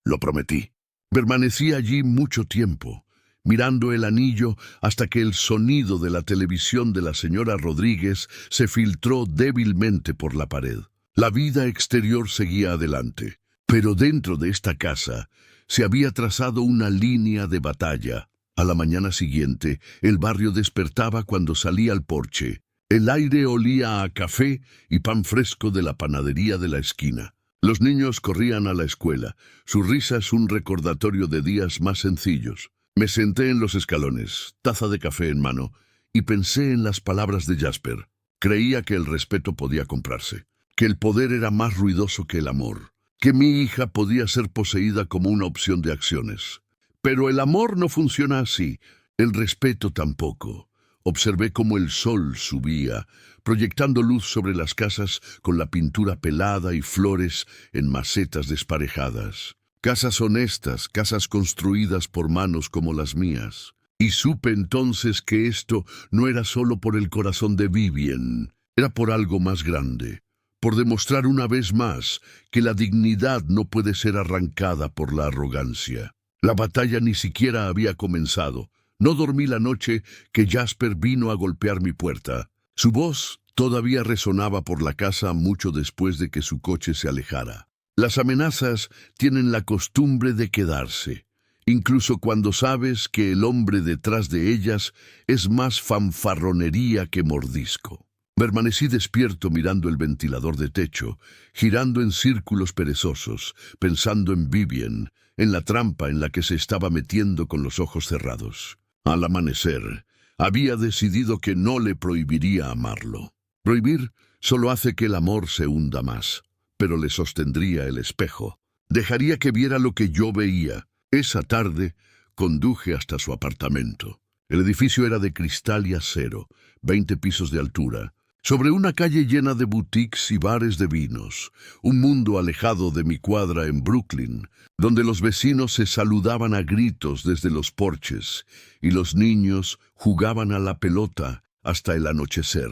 «Lo prometí». Permanecí allí mucho tiempo, mirando el anillo hasta que el sonido de la televisión de la señora Rodríguez se filtró débilmente por la pared. La vida exterior seguía adelante, pero dentro de esta casa se había trazado una línea de batalla. A la mañana siguiente, el barrio despertaba cuando salí al porche. El aire olía a café y pan fresco de la panadería de la esquina. Los niños corrían a la escuela, su risa es un recordatorio de días más sencillos. Me senté en los escalones, taza de café en mano, y pensé en las palabras de Jasper. Creía que el respeto podía comprarse, que el poder era más ruidoso que el amor, que mi hija podía ser poseída como una opción de acciones. Pero el amor no funciona así, el respeto tampoco. Observé cómo el sol subía, proyectando luz sobre las casas con la pintura pelada y flores en macetas desparejadas. Casas honestas, casas construidas por manos como las mías. Y supe entonces que esto no era solo por el corazón de Vivien, era por algo más grande, por demostrar una vez más que la dignidad no puede ser arrancada por la arrogancia. La batalla ni siquiera había comenzado. No dormí la noche que Jasper vino a golpear mi puerta. Su voz todavía resonaba por la casa mucho después de que su coche se alejara. Las amenazas tienen la costumbre de quedarse. incluso cuando sabes que el hombre detrás de ellas es más fanfarronería que mordisco. Permanecí despierto mirando el ventilador de techo, girando en círculos perezosos, pensando en Vivien, en la trampa en la que se estaba metiendo con los ojos cerrados. Al amanecer, había decidido que no le prohibiría amarlo. Prohibir solo hace que el amor se hunda más, pero le sostendría el espejo. Dejaría que viera lo que yo veía. Esa tarde, conduje hasta su apartamento. El edificio era de cristal y acero, 20 pisos de altura, sobre una calle llena de boutiques y bares de vinos, un mundo alejado de mi cuadra en Brooklyn, donde los vecinos se saludaban a gritos desde los porches y los niños jugaban a la pelota hasta el anochecer.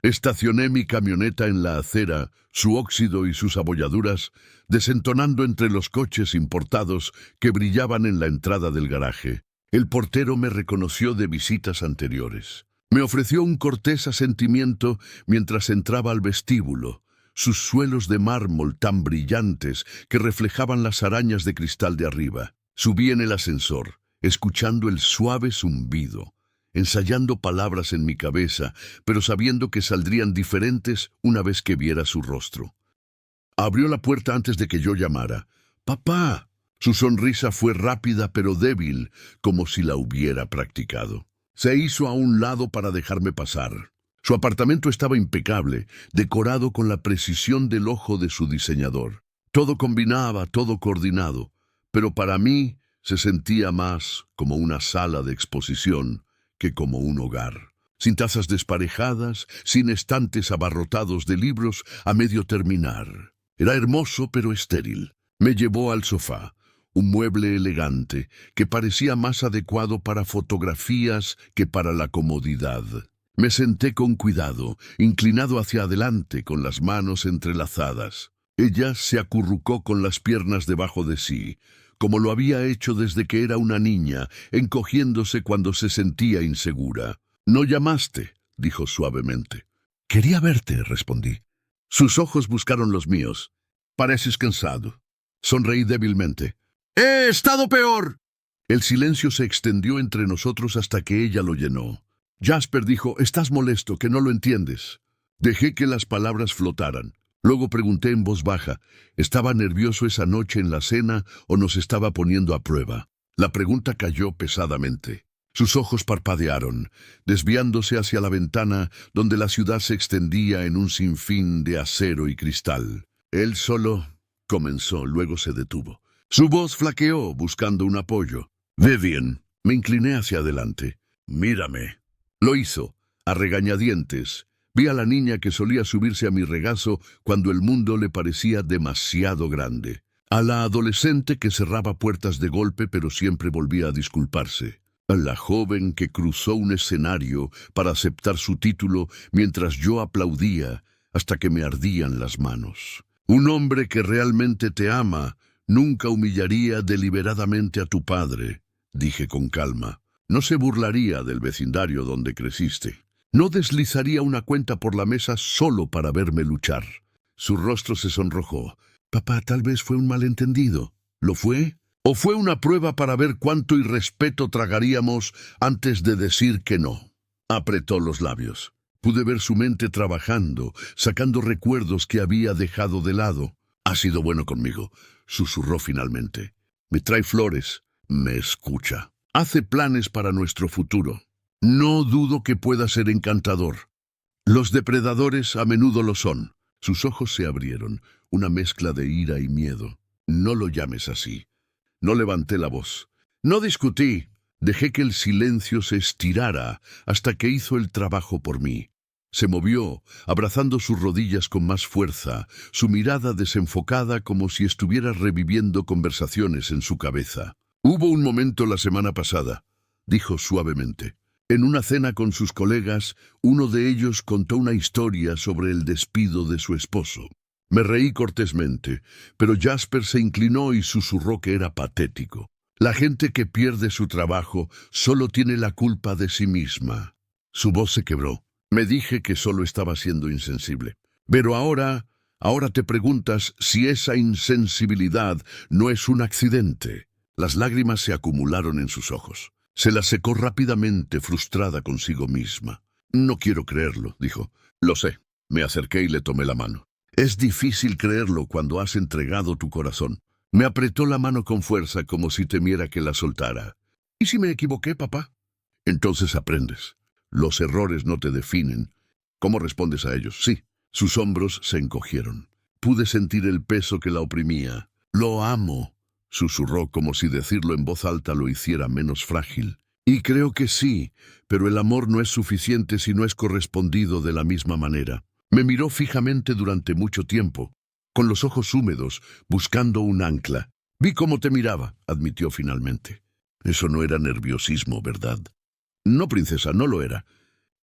Estacioné mi camioneta en la acera, su óxido y sus abolladuras, desentonando entre los coches importados que brillaban en la entrada del garaje. El portero me reconoció de visitas anteriores. Me ofreció un cortés asentimiento mientras entraba al vestíbulo, sus suelos de mármol tan brillantes que reflejaban las arañas de cristal de arriba. Subí en el ascensor, escuchando el suave zumbido, ensayando palabras en mi cabeza, pero sabiendo que saldrían diferentes una vez que viera su rostro. Abrió la puerta antes de que yo llamara. ¡Papá! Su sonrisa fue rápida pero débil, como si la hubiera practicado. Se hizo a un lado para dejarme pasar. Su apartamento estaba impecable, decorado con la precisión del ojo de su diseñador. Todo combinaba, todo coordinado, pero para mí se sentía más como una sala de exposición que como un hogar. Sin tazas desparejadas, sin estantes abarrotados de libros a medio terminar. Era hermoso pero estéril. Me llevó al sofá. Un mueble elegante que parecía más adecuado para fotografías que para la comodidad. Me senté con cuidado, inclinado hacia adelante con las manos entrelazadas. Ella se acurrucó con las piernas debajo de sí, como lo había hecho desde que era una niña, encogiéndose cuando se sentía insegura. «¿No llamaste?», dijo suavemente. «Quería verte», respondí. Sus ojos buscaron los míos. «Pareces cansado». Sonreí débilmente. «¡He estado peor!». El silencio se extendió entre nosotros hasta que ella lo llenó. Jasper dijo, «Estás molesto, que no lo entiendes». Dejé que las palabras flotaran. Luego pregunté en voz baja, ¿estaba nervioso esa noche en la cena o nos estaba poniendo a prueba? La pregunta cayó pesadamente. Sus ojos parpadearon, desviándose hacia la ventana donde la ciudad se extendía en un sinfín de acero y cristal. Él solo comenzó, luego se detuvo. Su voz flaqueó, buscando un apoyo. «Vivien». Me incliné hacia adelante. «Mírame». Lo hizo, a regañadientes. Vi a la niña que solía subirse a mi regazo cuando el mundo le parecía demasiado grande. A la adolescente que cerraba puertas de golpe pero siempre volvía a disculparse. A la joven que cruzó un escenario para aceptar su título mientras yo aplaudía hasta que me ardían las manos. Un hombre que realmente te ama nunca humillaría deliberadamente a tu padre, dije con calma. No se burlaría del vecindario donde creciste. No deslizaría una cuenta por la mesa solo para verme luchar. Su rostro se sonrojó. «Papá, tal vez fue un malentendido». ¿Lo fue? ¿O fue una prueba para ver cuánto irrespeto tragaríamos antes de decir que no? Apretó los labios. Pude ver su mente trabajando, sacando recuerdos que había dejado de lado. «Ha sido bueno conmigo», susurró finalmente. «Me trae flores, me escucha. Hace planes para nuestro futuro. No dudo que pueda ser encantador. Los depredadores a menudo lo son». Sus ojos se abrieron, una mezcla de ira y miedo. «No lo llames así». No levanté la voz. No discutí. Dejé que el silencio se estirara hasta que hizo el trabajo por mí. Se movió, abrazando sus rodillas con más fuerza, su mirada desenfocada como si estuviera reviviendo conversaciones en su cabeza. «Hubo un momento la semana pasada», dijo suavemente. En una cena con sus colegas, uno de ellos contó una historia sobre el despido de su esposo. Me reí cortésmente, pero Jasper se inclinó y susurró que era patético. La gente que pierde su trabajo solo tiene la culpa de sí misma. Su voz se quebró. Me dije que solo estaba siendo insensible. Pero ahora te preguntas si esa insensibilidad no es un accidente. Las lágrimas se acumularon en sus ojos. Se las secó rápidamente, frustrada consigo misma. «No quiero creerlo», dijo. «Lo sé». Me acerqué y le tomé la mano. «Es difícil creerlo cuando has entregado tu corazón». Me apretó la mano con fuerza como si temiera que la soltara. «¿Y si me equivoqué, papá?» «Entonces aprendes. Los errores no te definen. ¿Cómo respondes a ellos?» «Sí». Sus hombros se encogieron. Pude sentir el peso que la oprimía. «Lo amo», susurró como si decirlo en voz alta lo hiciera menos frágil. «Y creo que sí, pero el amor no es suficiente si no es correspondido de la misma manera». Me miró fijamente durante mucho tiempo, con los ojos húmedos, buscando un ancla. «Vi cómo te miraba», admitió finalmente. «Eso no era nerviosismo, ¿verdad?» «No, princesa, no lo era».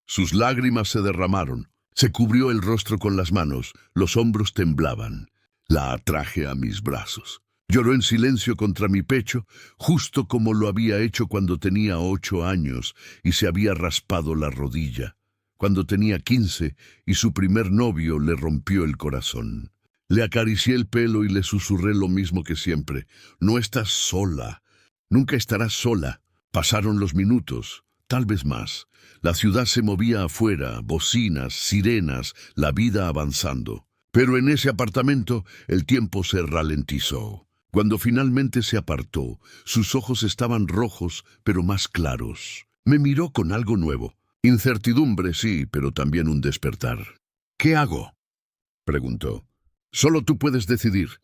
Sus lágrimas se derramaron. Se cubrió el rostro con las manos, los hombros temblaban. La atraje a mis brazos. Lloró en silencio contra mi pecho, justo como lo había hecho cuando tenía 8 años y se había raspado la rodilla, cuando tenía 15 y su primer novio le rompió el corazón. Le acaricié el pelo y le susurré lo mismo que siempre. «No estás sola. Nunca estarás sola». Pasaron los minutos, tal vez más. La ciudad se movía afuera, bocinas, sirenas, la vida avanzando. Pero en ese apartamento el tiempo se ralentizó. Cuando finalmente se apartó, sus ojos estaban rojos, pero más claros. Me miró con algo nuevo. Incertidumbre, sí, pero también un despertar. «¿Qué hago?», preguntó. «Solo tú puedes decidir.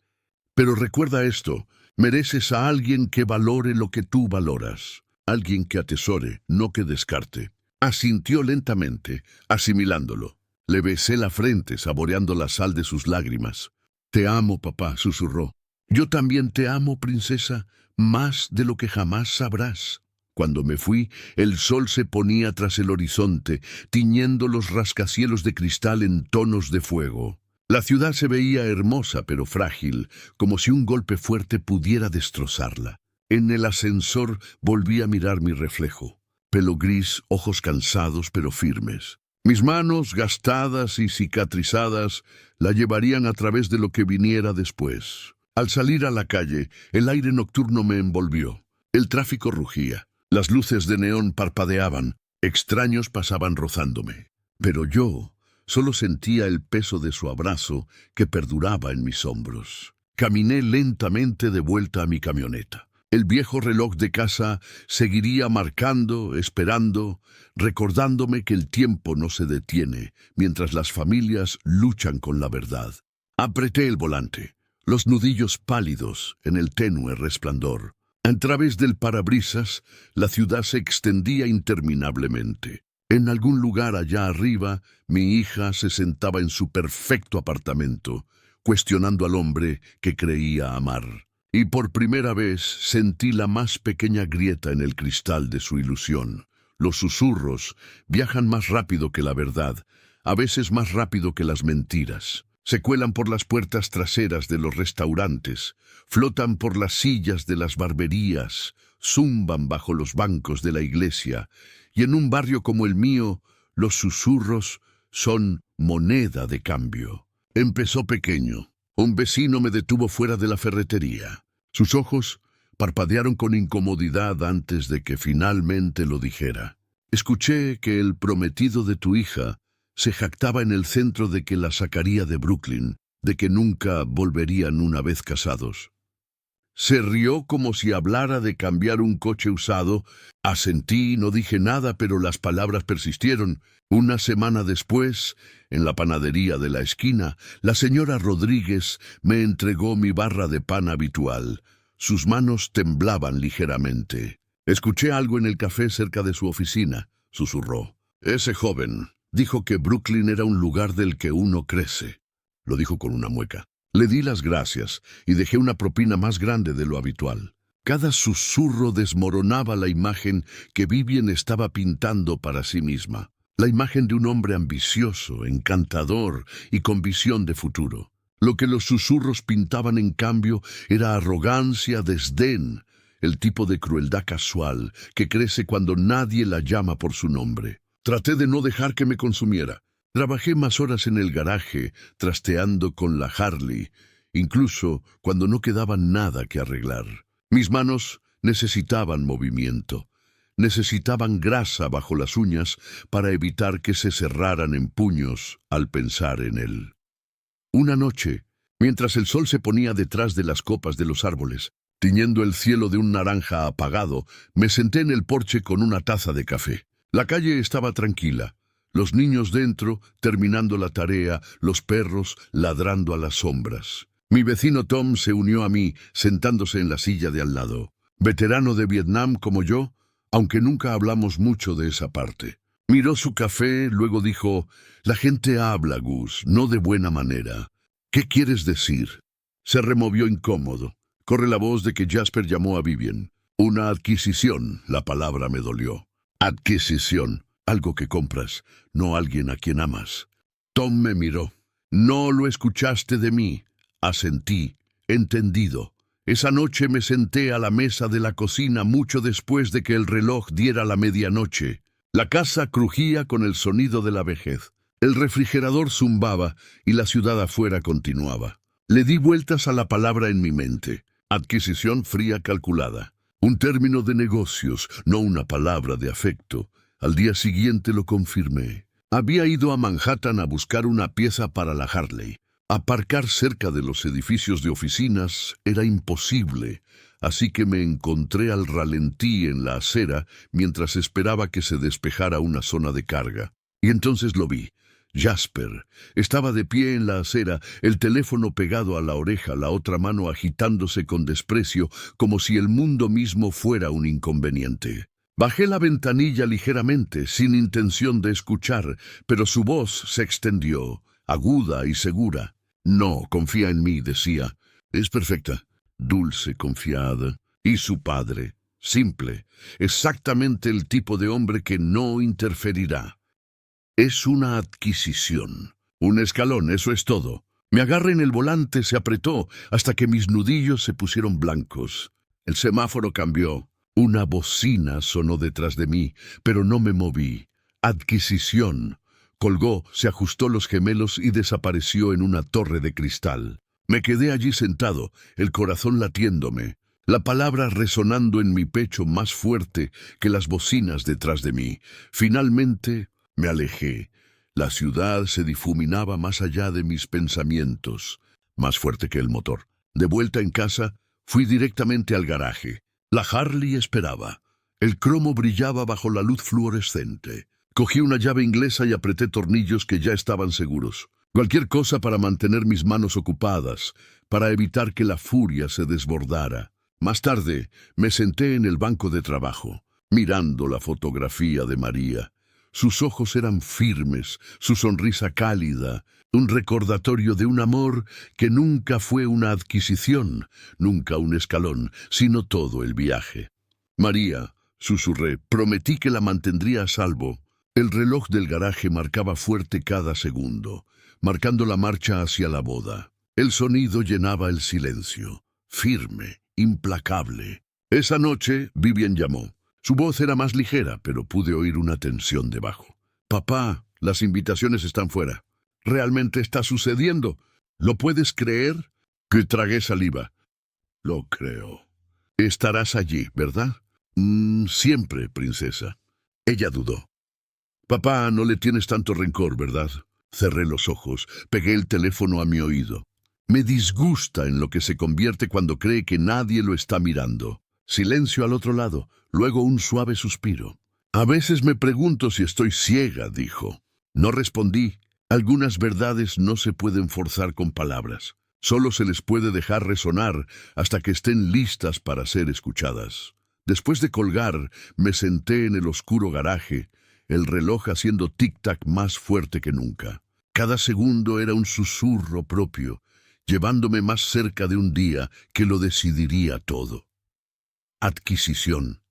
Pero recuerda esto, mereces a alguien que valore lo que tú valoras. Alguien que atesore, no que descarte». Asintió lentamente, asimilándolo. Le besé la frente, saboreando la sal de sus lágrimas. «Te amo, papá», susurró. «Yo también te amo, princesa, más de lo que jamás sabrás». Cuando me fui, el sol se ponía tras el horizonte, tiñendo los rascacielos de cristal en tonos de fuego. La ciudad se veía hermosa pero frágil, como si un golpe fuerte pudiera destrozarla. En el ascensor volví a mirar mi reflejo. Pelo gris, ojos cansados pero firmes. Mis manos, gastadas y cicatrizadas, la llevarían a través de lo que viniera después. Al salir a la calle, el aire nocturno me envolvió. El tráfico rugía. Las luces de neón parpadeaban. Extraños pasaban rozándome. Pero yo solo sentía el peso de su abrazo que perduraba en mis hombros. Caminé lentamente de vuelta a mi camioneta. El viejo reloj de casa seguiría marcando, esperando, recordándome que el tiempo no se detiene mientras las familias luchan con la verdad. Apreté el volante, los nudillos pálidos en el tenue resplandor. A través del parabrisas, la ciudad se extendía interminablemente. En algún lugar allá arriba, mi hija se sentaba en su perfecto apartamento, cuestionando al hombre que creía amar. Y por primera vez sentí la más pequeña grieta en el cristal de su ilusión. Los susurros viajan más rápido que la verdad, a veces más rápido que las mentiras. Se cuelan por las puertas traseras de los restaurantes, flotan por las sillas de las barberías, zumban bajo los bancos de la iglesia, y en un barrio como el mío, los susurros son moneda de cambio. Empezó pequeño. Un vecino me detuvo fuera de la ferretería. Sus ojos parpadearon con incomodidad antes de que finalmente lo dijera. «Escuché que el prometido de tu hija se jactaba en el centro de que la sacaría de Brooklyn, de que nunca volverían una vez casados». Se rió como si hablara de cambiar un coche usado. Asentí, no dije nada, pero las palabras persistieron. Una semana después, en la panadería de la esquina, la señora Rodríguez me entregó mi barra de pan habitual. Sus manos temblaban ligeramente. «Escuché algo en el café cerca de su oficina», susurró. «Ese joven dijo que Brooklyn era un lugar del que uno crece». Lo dijo con una mueca. Le di las gracias y dejé una propina más grande de lo habitual. Cada susurro desmoronaba la imagen que Vivien estaba pintando para sí misma. La imagen de un hombre ambicioso, encantador y con visión de futuro. Lo que los susurros pintaban, en cambio, era arrogancia, desdén, el tipo de crueldad casual que crece cuando nadie la llama por su nombre. Traté de no dejar que me consumiera. Trabajé más horas en el garaje, trasteando con la Harley, incluso cuando no quedaba nada que arreglar. Mis manos necesitaban movimiento. Necesitaban grasa bajo las uñas para evitar que se cerraran en puños al pensar en él. Una noche, mientras el sol se ponía detrás de las copas de los árboles, tiñendo el cielo de un naranja apagado, me senté en el porche con una taza de café. La calle estaba tranquila. Los niños dentro, terminando la tarea, los perros ladrando a las sombras. Mi vecino Tom se unió a mí, sentándose en la silla de al lado. Veterano de Vietnam como yo, aunque nunca hablamos mucho de esa parte. Miró su café, luego dijo: «La gente habla, Gus, no de buena manera. ¿Qué quieres decir?». Se removió incómodo. Corre la voz de que Jasper llamó a Vivian. Una adquisición, la palabra me dolió. Adquisición, algo que compras, no alguien a quien amas. Tom me miró. «No lo escuchaste de mí». Asentí. «Entendido». Esa noche me senté a la mesa de la cocina mucho después de que el reloj diera la medianoche. La casa crujía con el sonido de la vejez. El refrigerador zumbaba y la ciudad afuera continuaba. Le di vueltas a la palabra en mi mente. Adquisición fría calculada. Un término de negocios, no una palabra de afecto. Al día siguiente lo confirmé. Había ido a Manhattan a buscar una pieza para la Harley. Aparcar cerca de los edificios de oficinas era imposible, así que me encontré al ralentí en la acera mientras esperaba que se despejara una zona de carga. Y entonces lo vi. Jasper estaba de pie en la acera, el teléfono pegado a la oreja, la otra mano agitándose con desprecio, como si el mundo mismo fuera un inconveniente. Bajé la ventanilla ligeramente, sin intención de escuchar, pero su voz se extendió, aguda y segura. «No, confía en mí», decía. «Es perfecta, dulce, confiada». Y su padre, simple, exactamente el tipo de hombre que no interferirá. Es una adquisición. Un escalón, eso es todo. Mi agarre en el volante se apretó hasta que mis nudillos se pusieron blancos. El semáforo cambió. Una bocina sonó detrás de mí, pero no me moví. Adquisición. Colgó, se ajustó los gemelos y desapareció en una torre de cristal. Me quedé allí sentado, el corazón latiéndome, la palabra resonando en mi pecho más fuerte que las bocinas detrás de mí. Finalmente me alejé. La ciudad se difuminaba más allá de mis pensamientos, más fuerte que el motor. De vuelta en casa, fui directamente al garaje. La Harley esperaba. El cromo brillaba bajo la luz fluorescente. Cogí una llave inglesa y apreté tornillos que ya estaban seguros. Cualquier cosa para mantener mis manos ocupadas, para evitar que la furia se desbordara. Más tarde, me senté en el banco de trabajo, mirando la fotografía de María. Sus ojos eran firmes, su sonrisa cálida, un recordatorio de un amor que nunca fue una adquisición, nunca un escalón, sino todo el viaje. «María», susurré, prometí que la mantendría a salvo. El reloj del garaje marcaba fuerte cada segundo, marcando la marcha hacia la boda. El sonido llenaba el silencio, firme, implacable. Esa noche, Vivian llamó. Su voz era más ligera, pero pude oír una tensión debajo. «Papá, las invitaciones están fuera. ¿Realmente está sucediendo? ¿Lo puedes creer?» Que tragué saliva. «Lo creo». «Estarás allí, ¿verdad?» Siempre, princesa». Ella dudó. «Papá, no le tienes tanto rencor, ¿verdad?» Cerré los ojos, pegué el teléfono a mi oído. Me disgusta en lo que se convierte cuando cree que nadie lo está mirando. Silencio al otro lado, luego un suave suspiro. «A veces me pregunto si estoy ciega», dijo. No respondí. Algunas verdades no se pueden forzar con palabras. Solo se les puede dejar resonar hasta que estén listas para ser escuchadas. Después de colgar, me senté en el oscuro garaje, el reloj haciendo tic-tac más fuerte que nunca. Cada segundo era un susurro propio, llevándome más cerca de un día que lo decidiría todo. Adquisición.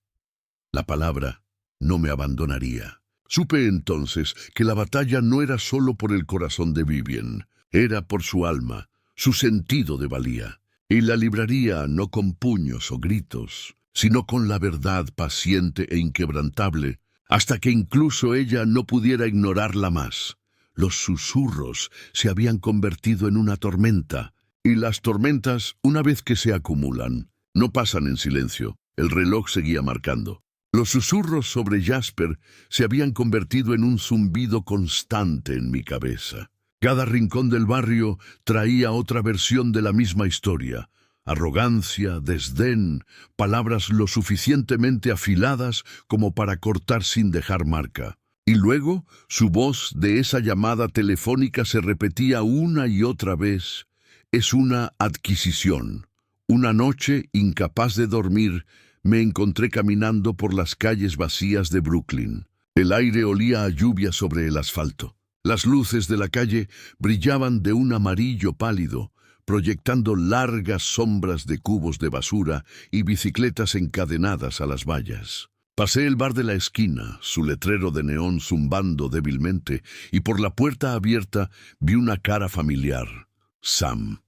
La palabra no me abandonaría. Supe entonces que la batalla no era solo por el corazón de Vivian, era por su alma, su sentido de valía. Y la libraría no con puños o gritos, sino con la verdad paciente e inquebrantable, hasta que incluso ella no pudiera ignorarla más. Los susurros se habían convertido en una tormenta, y las tormentas, una vez que se acumulan, No pasan en silencio. El reloj seguía marcando. Los susurros sobre Jasper se habían convertido en un zumbido constante en mi cabeza. Cada rincón del barrio traía otra versión de la misma historia. Arrogancia, desdén, palabras lo suficientemente afiladas como para cortar sin dejar marca. Y luego, su voz de esa llamada telefónica se repetía una y otra vez. Es una adquisición. Una noche, incapaz de dormir, me encontré caminando por las calles vacías de Brooklyn. El aire olía a lluvia sobre el asfalto. Las luces de la calle brillaban de un amarillo pálido, proyectando largas sombras de cubos de basura y bicicletas encadenadas a las vallas. Pasé el bar de la esquina, su letrero de neón zumbando débilmente, y por la puerta abierta vi una cara familiar. Sam.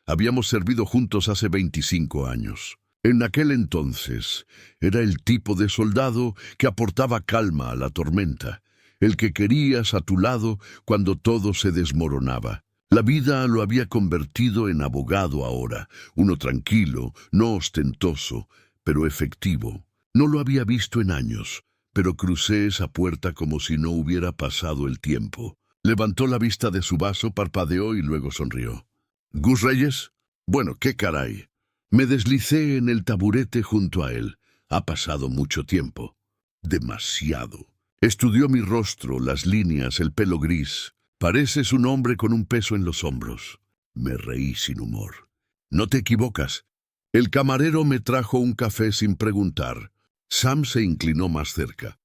Habíamos servido juntos hace 25 años. En aquel entonces era el tipo de soldado que aportaba calma a la tormenta, el que querías a tu lado cuando todo se desmoronaba. La vida lo había convertido en abogado ahora, uno tranquilo, no ostentoso, pero efectivo. No lo había visto en años, pero crucé esa puerta como si no hubiera pasado el tiempo. Levantó la vista de su vaso, parpadeó y luego sonrió. ¿Gus Reyes? Bueno, qué caray. Me deslicé en el taburete junto a él. Ha pasado mucho tiempo. Demasiado. Estudió mi rostro, las líneas, el pelo gris. Pareces un hombre con un peso en los hombros. Me reí sin humor. No te equivocas. El camarero me trajo un café sin preguntar. Sam se inclinó más cerca.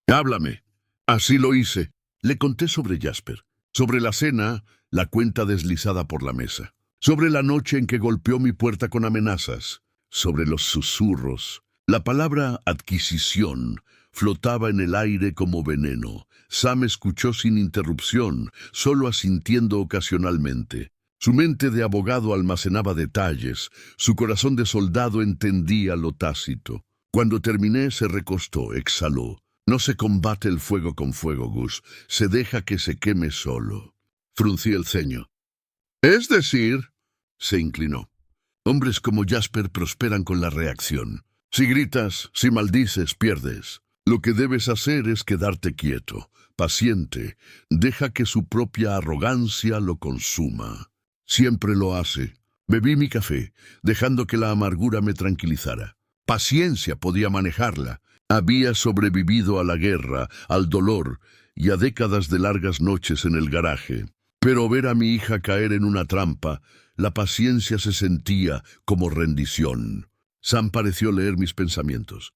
Háblame. Así lo hice. Le conté sobre Jasper, sobre la cena, la cuenta deslizada por la mesa, sobre la noche en que golpeó mi puerta con amenazas, sobre los susurros. La palabra adquisición flotaba en el aire como veneno. Sam escuchó sin interrupción, solo asintiendo ocasionalmente. Su mente de abogado almacenaba detalles, su corazón de soldado entendía lo tácito. Cuando terminé se recostó, exhaló. No se combate el fuego con fuego, Gus, se deja que se queme solo. Fruncí el ceño. Es decir, se inclinó. Hombres como Jasper prosperan con la reacción. Si gritas, si maldices, pierdes. Lo que debes hacer es quedarte quieto, paciente, deja que su propia arrogancia lo consuma. Siempre lo hace. Bebí mi café, dejando que la amargura me tranquilizara. Paciencia podía manejarla. Había sobrevivido a la guerra, al dolor y a décadas de largas noches en el garaje. Pero ver a mi hija caer en una trampa, la paciencia se sentía como rendición. Sam pareció leer mis pensamientos.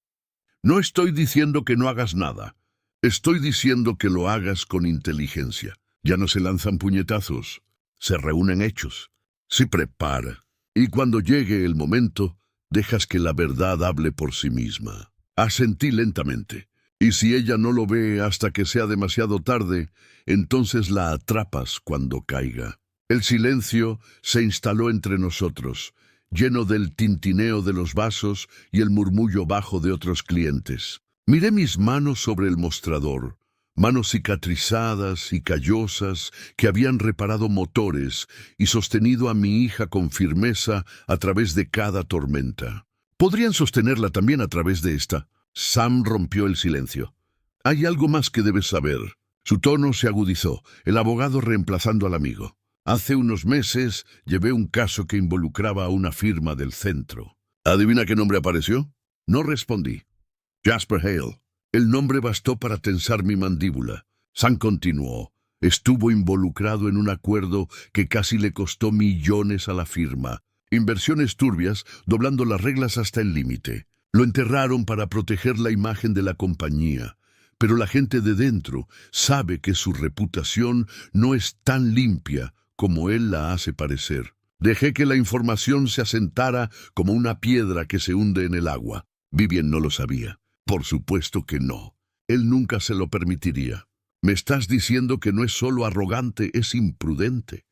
No estoy diciendo que no hagas nada. Estoy diciendo que lo hagas con inteligencia. Ya no se lanzan puñetazos, se reúnen hechos. Se prepara. Y cuando llegue el momento, dejas que la verdad hable por sí misma. Asentí lentamente. Y si ella no lo ve hasta que sea demasiado tarde, entonces la atrapas cuando caiga. El silencio se instaló entre nosotros, lleno del tintineo de los vasos y el murmullo bajo de otros clientes. Miré mis manos sobre el mostrador, manos cicatrizadas y callosas que habían reparado motores y sostenido a mi hija con firmeza a través de cada tormenta. Podrían sostenerla también a través de esta. Sam rompió el silencio. Hay algo más que debes saber. Su tono se agudizó, el abogado reemplazando al amigo. Hace unos meses llevé un caso que involucraba a una firma del centro. ¿Adivina qué nombre apareció? No respondí. Jasper Hale. El nombre bastó para tensar mi mandíbula. Sam continuó. Estuvo involucrado en un acuerdo que casi le costó millones a la firma. Inversiones turbias, doblando las reglas hasta el límite. Lo enterraron para proteger la imagen de la compañía. Pero la gente de dentro sabe que su reputación no es tan limpia como él la hace parecer. Dejé que la información se asentara como una piedra que se hunde en el agua. Vivien no lo sabía. Por supuesto que no. Él nunca se lo permitiría. Me estás diciendo que no es solo arrogante, es imprudente.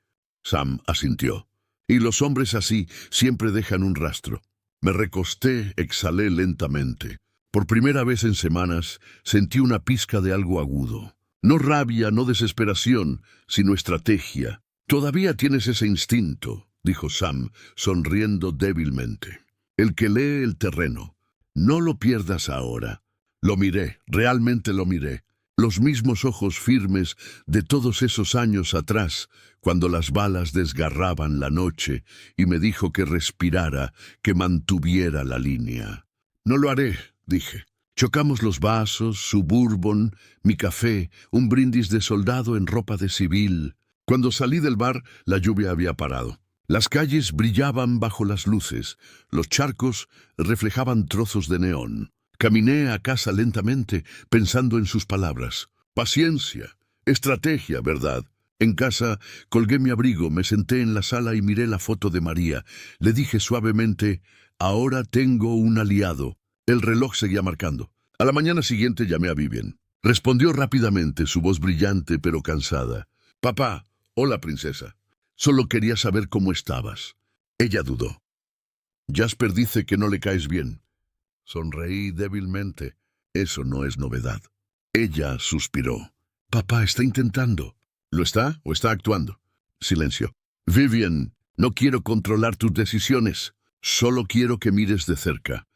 Sam asintió. Y los hombres así siempre dejan un rastro. Me recosté, exhalé lentamente. Por primera vez en semanas sentí una pizca de algo agudo. No rabia, no desesperación, sino estrategia. Todavía tienes ese instinto, dijo Sam, sonriendo débilmente. el que lee el terreno. No lo pierdas ahora. Lo miré, realmente lo miré. Los mismos ojos firmes de todos esos años atrás, cuando las balas desgarraban la noche, y me dijo que respirara, que mantuviera la línea. No lo haré, dije. Chocamos los vasos, su bourbon, mi café, un brindis de soldado en ropa de civil. Cuando salí del bar, la lluvia había parado. Las calles brillaban bajo las luces, los charcos reflejaban trozos de neón. Caminé a casa lentamente, pensando en sus palabras. Paciencia, estrategia, ¿verdad? En casa colgué mi abrigo, me senté en la sala y miré la foto de María. Le dije suavemente, ahora tengo un aliado. El reloj seguía marcando. A la mañana siguiente llamé a Vivian. Respondió rápidamente, su voz brillante pero cansada. Papá, hola princesa. Solo quería saber cómo estabas. Ella dudó. Jasper dice que no le caes bien. Sonreí débilmente. Eso no es novedad. Ella suspiró. Papá está intentando. ¿Lo está o está actuando? Silencio. Vivian, no quiero controlar tus decisiones. Solo quiero que mires de cerca.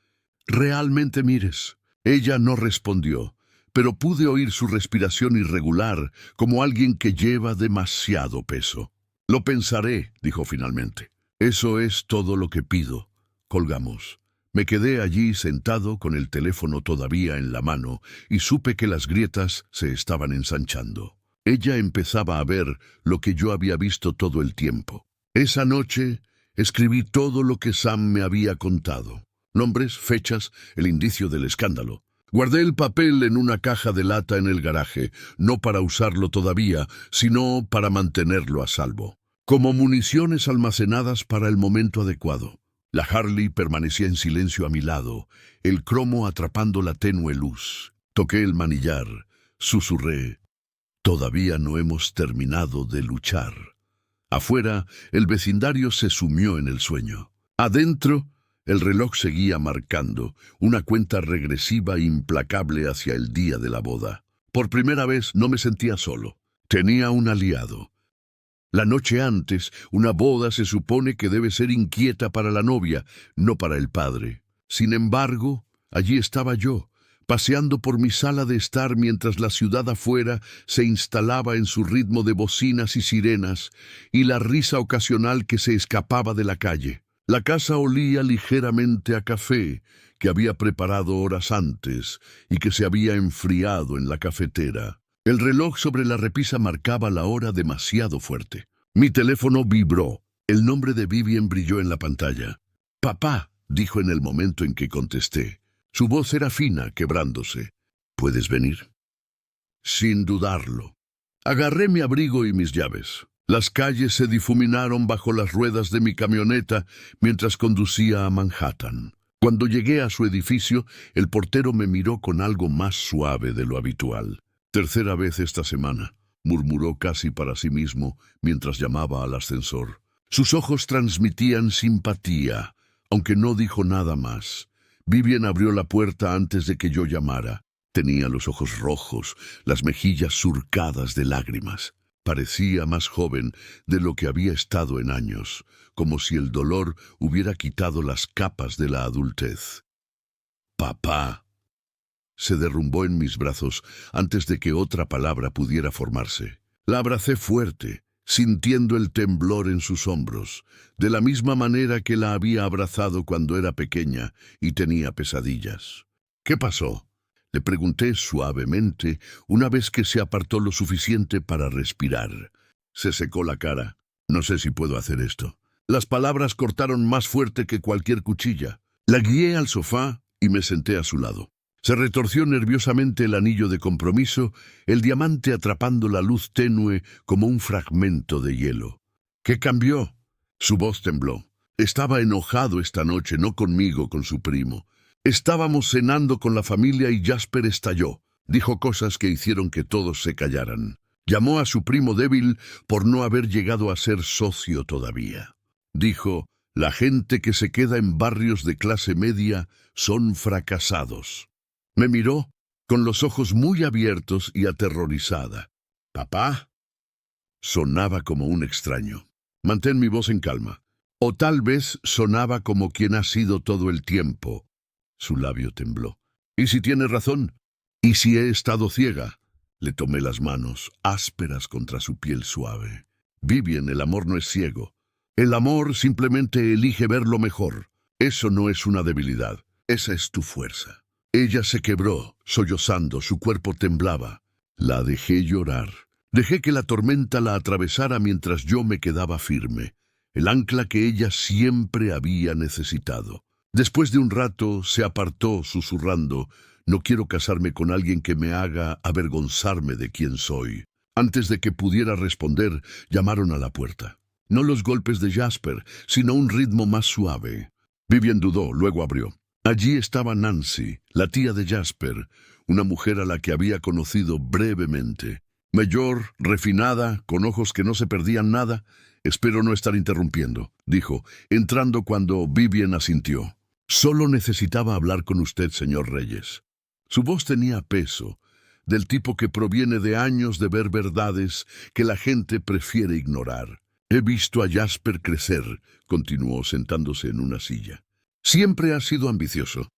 Realmente mires. Ella no respondió, pero pude oír su respiración irregular, como alguien que lleva demasiado peso. Lo pensaré, dijo finalmente. Eso es todo lo que pido. Colgamos. Me quedé allí sentado con el teléfono todavía en la mano y supe que las grietas se estaban ensanchando. Ella empezaba a ver lo que yo había visto todo el tiempo. Esa noche escribí todo lo que Sam me había contado. Nombres, fechas, el indicio del escándalo. Guardé el papel en una caja de lata en el garaje, no para usarlo todavía, sino para mantenerlo a salvo. Como municiones almacenadas para el momento adecuado. La Harley permanecía en silencio a mi lado, el cromo atrapando la tenue luz. Toqué el manillar, susurré. Todavía no hemos terminado de luchar. Afuera, el vecindario se sumió en el sueño. Adentro, el reloj seguía marcando, una cuenta regresiva implacable hacia el día de la boda. Por primera vez no me sentía solo. Tenía un aliado. La noche antes, una boda se supone que debe ser inquieta para la novia, no para el padre. Sin embargo, allí estaba yo, paseando por mi sala de estar mientras la ciudad afuera se instalaba en su ritmo de bocinas y sirenas y la risa ocasional que se escapaba de la calle. La casa olía ligeramente a café, que había preparado horas antes y que se había enfriado en la cafetera. El reloj sobre la repisa marcaba la hora demasiado fuerte. Mi teléfono vibró. El nombre de Vivian brilló en la pantalla. «Papá», dijo en el momento en que contesté. Su voz era fina, quebrándose. «¿Puedes venir?» Sin dudarlo. Agarré mi abrigo y mis llaves. Las calles se difuminaron bajo las ruedas de mi camioneta mientras conducía a Manhattan. Cuando llegué a su edificio, el portero me miró con algo más suave de lo habitual. «Tercera vez esta semana», murmuró casi para sí mismo mientras llamaba al ascensor. Sus ojos transmitían simpatía, aunque no dijo nada más. Vivian abrió la puerta antes de que yo llamara. Tenía los ojos rojos, las mejillas surcadas de lágrimas. Parecía más joven de lo que había estado en años, como si el dolor hubiera quitado las capas de la adultez. «Papá». Se derrumbó en mis brazos antes de que otra palabra pudiera formarse. La abracé fuerte, sintiendo el temblor en sus hombros, de la misma manera que la había abrazado cuando era pequeña y tenía pesadillas. «¿Qué pasó?», le pregunté suavemente una vez que se apartó lo suficiente para respirar. Se secó la cara. «No sé si puedo hacer esto». Las palabras cortaron más fuerte que cualquier cuchilla. La guié al sofá y me senté a su lado. Se retorció nerviosamente el anillo de compromiso, el diamante atrapando la luz tenue como un fragmento de hielo. «¿Qué cambió?». Su voz tembló. Estaba enojado esta noche, no conmigo, con su primo. Estábamos cenando con la familia y Jasper estalló. Dijo cosas que hicieron que todos se callaran. Llamó a su primo débil por no haber llegado a ser socio todavía. Dijo, «La gente que se queda en barrios de clase media son fracasados». Me miró con los ojos muy abiertos y aterrorizada. «¿Papá?». Sonaba como un extraño. «Mantén mi voz en calma. O tal vez sonaba como quien ha sido todo el tiempo. Su labio tembló. ¿Y si tiene razón? ¿Y si he estado ciega? Le tomé las manos, ásperas contra su piel suave. Vivian, el amor no es ciego. El amor simplemente elige ver lo mejor. Eso no es una debilidad. Esa es tu fuerza. Ella se quebró, sollozando, su cuerpo temblaba. La dejé llorar. Dejé que la tormenta la atravesara mientras yo me quedaba firme, el ancla que ella siempre había necesitado. Después de un rato se apartó, susurrando: «No quiero casarme con alguien que me haga avergonzarme de quién soy». Antes de que pudiera responder, llamaron a la puerta. No los golpes de Jasper, sino un ritmo más suave. Vivian dudó, luego abrió. Allí estaba Nancy, la tía de Jasper, una mujer a la que había conocido brevemente. Mayor, refinada, con ojos que no se perdían nada. «Espero no estar interrumpiendo», dijo, entrando cuando Vivian asintió. «Solo necesitaba hablar con usted, señor Reyes». Su voz tenía peso, del tipo que proviene de años de ver verdades que la gente prefiere ignorar. «He visto a Jasper crecer», continuó sentándose en una silla. «Siempre ha sido ambicioso,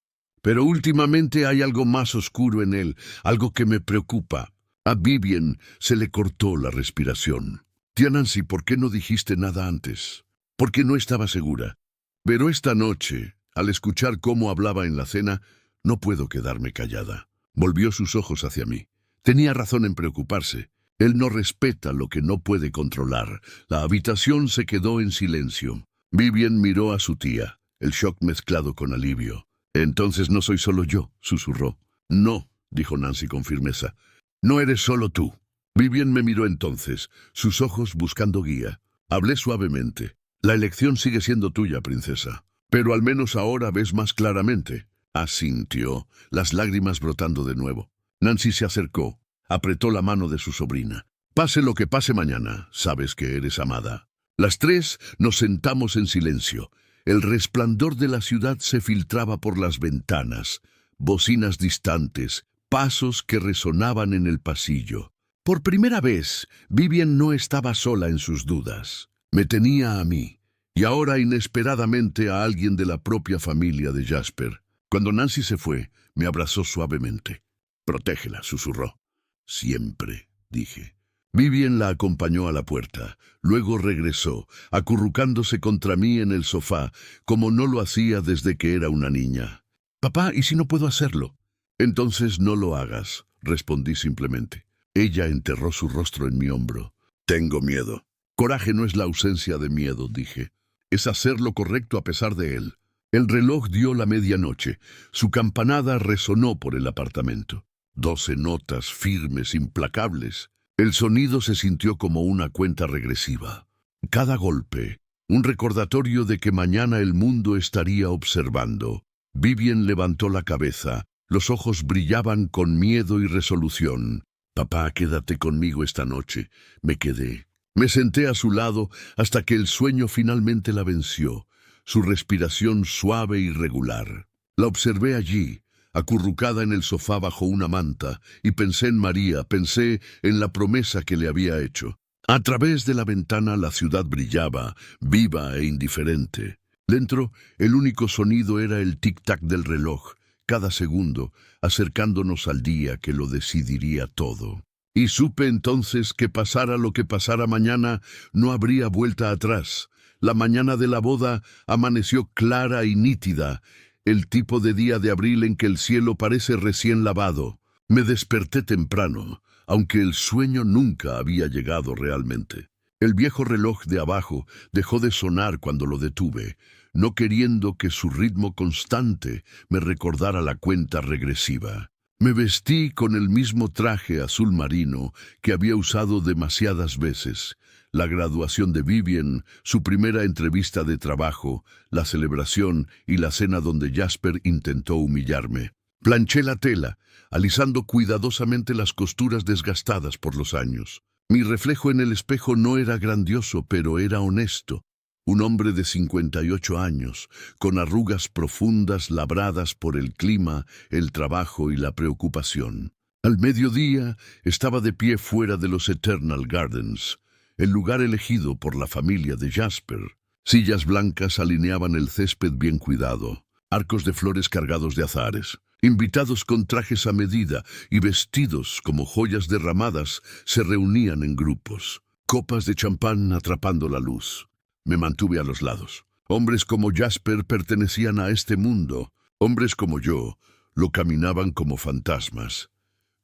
pero últimamente hay algo más oscuro en él, algo que me preocupa». A Vivian se le cortó la respiración. «Tía Nancy, ¿por qué no dijiste nada antes?» «Porque no estaba segura. Pero esta noche, al escuchar cómo hablaba en la cena, no puedo quedarme callada». Volvió sus ojos hacia mí. Tenía razón en preocuparse. Él no respeta lo que no puede controlar. La habitación se quedó en silencio. Vivian miró a su tía, el shock mezclado con alivio. «Entonces no soy solo yo», susurró. «No», dijo Nancy con firmeza. «No eres solo tú». Vivian me miró entonces, sus ojos buscando guía. Hablé suavemente. «La elección sigue siendo tuya, princesa. Pero al menos ahora ves más claramente». Asintió, las lágrimas brotando de nuevo. Nancy se acercó, apretó la mano de su sobrina. «Pase lo que pase mañana, sabes que eres amada». Las tres nos sentamos en silencio. El resplandor de la ciudad se filtraba por las ventanas, bocinas distantes, pasos que resonaban en el pasillo. Por primera vez, Vivian no estaba sola en sus dudas. Me tenía a mí, y ahora inesperadamente a alguien de la propia familia de Jasper. Cuando Nancy se fue, me abrazó suavemente. «Protégela», susurró. «Siempre», dije. Vivian la acompañó a la puerta. Luego regresó, acurrucándose contra mí en el sofá, como no lo hacía desde que era una niña. «Papá, ¿y si no puedo hacerlo?» «Entonces no lo hagas», respondí simplemente. Ella enterró su rostro en mi hombro. «Tengo miedo». «Coraje no es la ausencia de miedo», dije. «Es hacer lo correcto a pesar de él». El reloj dio la medianoche. Su campanada resonó por el apartamento. 12 notas firmes, implacables. El sonido se sintió como una cuenta regresiva. Cada golpe, un recordatorio de que mañana el mundo estaría observando. Vivian levantó la cabeza. Los ojos brillaban con miedo y resolución. «Papá, quédate conmigo esta noche». Me quedé. Me senté a su lado hasta que el sueño finalmente la venció. Su respiración suave y regular. La observé allí, acurrucada en el sofá bajo una manta, y pensé en María, pensé en la promesa que le había hecho. A través de la ventana la ciudad brillaba, viva e indiferente. Dentro, el único sonido era el tic-tac del reloj, cada segundo, acercándonos al día que lo decidiría todo. Y supe entonces que pasara lo que pasara mañana, no habría vuelta atrás. La mañana de la boda amaneció clara y nítida, el tipo de día de abril en que el cielo parece recién lavado. Me desperté temprano, aunque el sueño nunca había llegado realmente. El viejo reloj de abajo dejó de sonar cuando lo detuve, no queriendo que su ritmo constante me recordara la cuenta regresiva. Me vestí con el mismo traje azul marino que había usado demasiadas veces. La graduación de Vivian, su primera entrevista de trabajo, la celebración y la cena donde Jasper intentó humillarme. Planché la tela, alisando cuidadosamente las costuras desgastadas por los años. Mi reflejo en el espejo no era grandioso, pero era honesto. Un hombre de 58 años, con arrugas profundas labradas por el clima, el trabajo y la preocupación. Al mediodía estaba de pie fuera de los Eternal Gardens, el lugar elegido por la familia de Jasper. Sillas blancas alineaban el césped bien cuidado, arcos de flores cargados de azahares. Invitados con trajes a medida y vestidos como joyas derramadas se reunían en grupos. Copas de champán atrapando la luz. Me mantuve a los lados. Hombres como Jasper pertenecían a este mundo. Hombres como yo lo caminaban como fantasmas.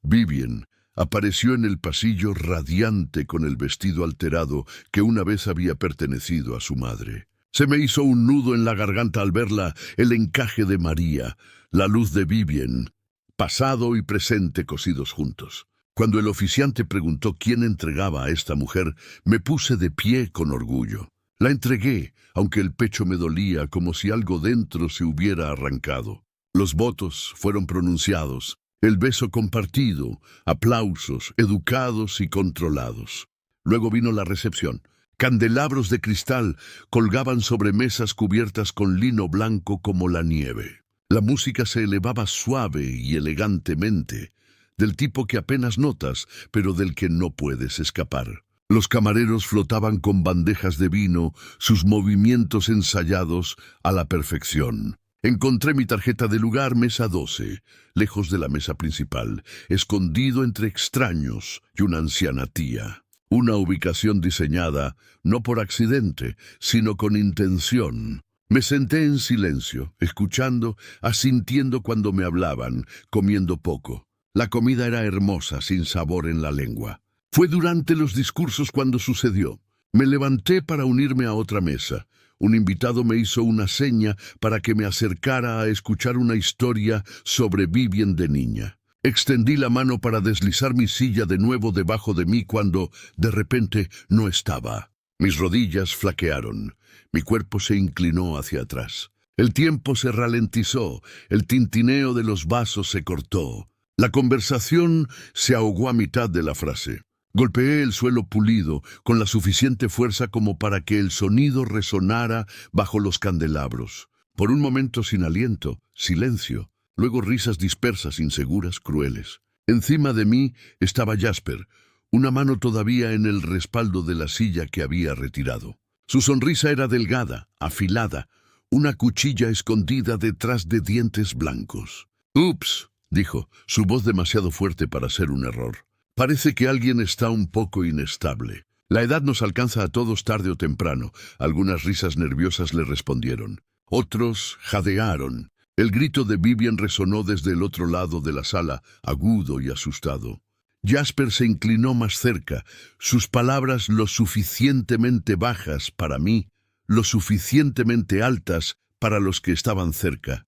Vivien apareció en el pasillo radiante con el vestido alterado que una vez había pertenecido a su madre. Se me hizo un nudo en la garganta al verla, el encaje de María, la luz de Vivien, pasado y presente cosidos juntos. Cuando el oficiante preguntó quién entregaba a esta mujer, me puse de pie con orgullo. La entregué, aunque el pecho me dolía como si algo dentro se hubiera arrancado. Los votos fueron pronunciados, el beso compartido, aplausos, educados y controlados. Luego vino la recepción. Candelabros de cristal colgaban sobre mesas cubiertas con lino blanco como la nieve. La música se elevaba suave y elegantemente, del tipo que apenas notas, pero del que no puedes escapar. Los camareros flotaban con bandejas de vino, sus movimientos ensayados a la perfección. Encontré mi tarjeta de lugar, mesa 12, lejos de la mesa principal, escondido entre extraños y una anciana tía. Una ubicación diseñada, no por accidente, sino con intención. Me senté en silencio, escuchando, asintiendo cuando me hablaban, comiendo poco. La comida era hermosa, sin sabor en la lengua. Fue durante los discursos cuando sucedió. Me levanté para unirme a otra mesa. Un invitado me hizo una seña para que me acercara a escuchar una historia sobre Vivien de niña. Extendí la mano para deslizar mi silla de nuevo debajo de mí cuando, de repente, no estaba. Mis rodillas flaquearon. Mi cuerpo se inclinó hacia atrás. El tiempo se ralentizó. El tintineo de los vasos se cortó. La conversación se ahogó a mitad de la frase. Golpeé el suelo pulido con la suficiente fuerza como para que el sonido resonara bajo los candelabros. Por un momento sin aliento, silencio. Luego risas dispersas, inseguras, crueles. Encima de mí estaba Jasper, una mano todavía en el respaldo de la silla que había retirado. Su sonrisa era delgada, afilada, una cuchilla escondida detrás de dientes blancos. «Ups», dijo, su voz demasiado fuerte para ser un error. «Parece que alguien está un poco inestable. La edad nos alcanza a todos tarde o temprano». Algunas risas nerviosas le respondieron. Otros jadearon. El grito de Vivien resonó desde el otro lado de la sala, agudo y asustado. Jasper se inclinó más cerca, sus palabras lo suficientemente bajas para mí, lo suficientemente altas para los que estaban cerca.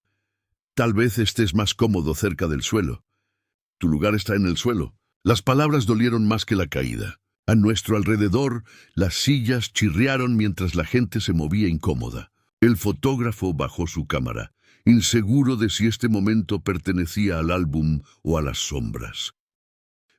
«Tal vez estés más cómodo cerca del suelo. Tu lugar está en el suelo». Las palabras dolieron más que la caída. A nuestro alrededor, las sillas chirriaron mientras la gente se movía incómoda. El fotógrafo bajó su cámara, inseguro de si este momento pertenecía al álbum o a las sombras.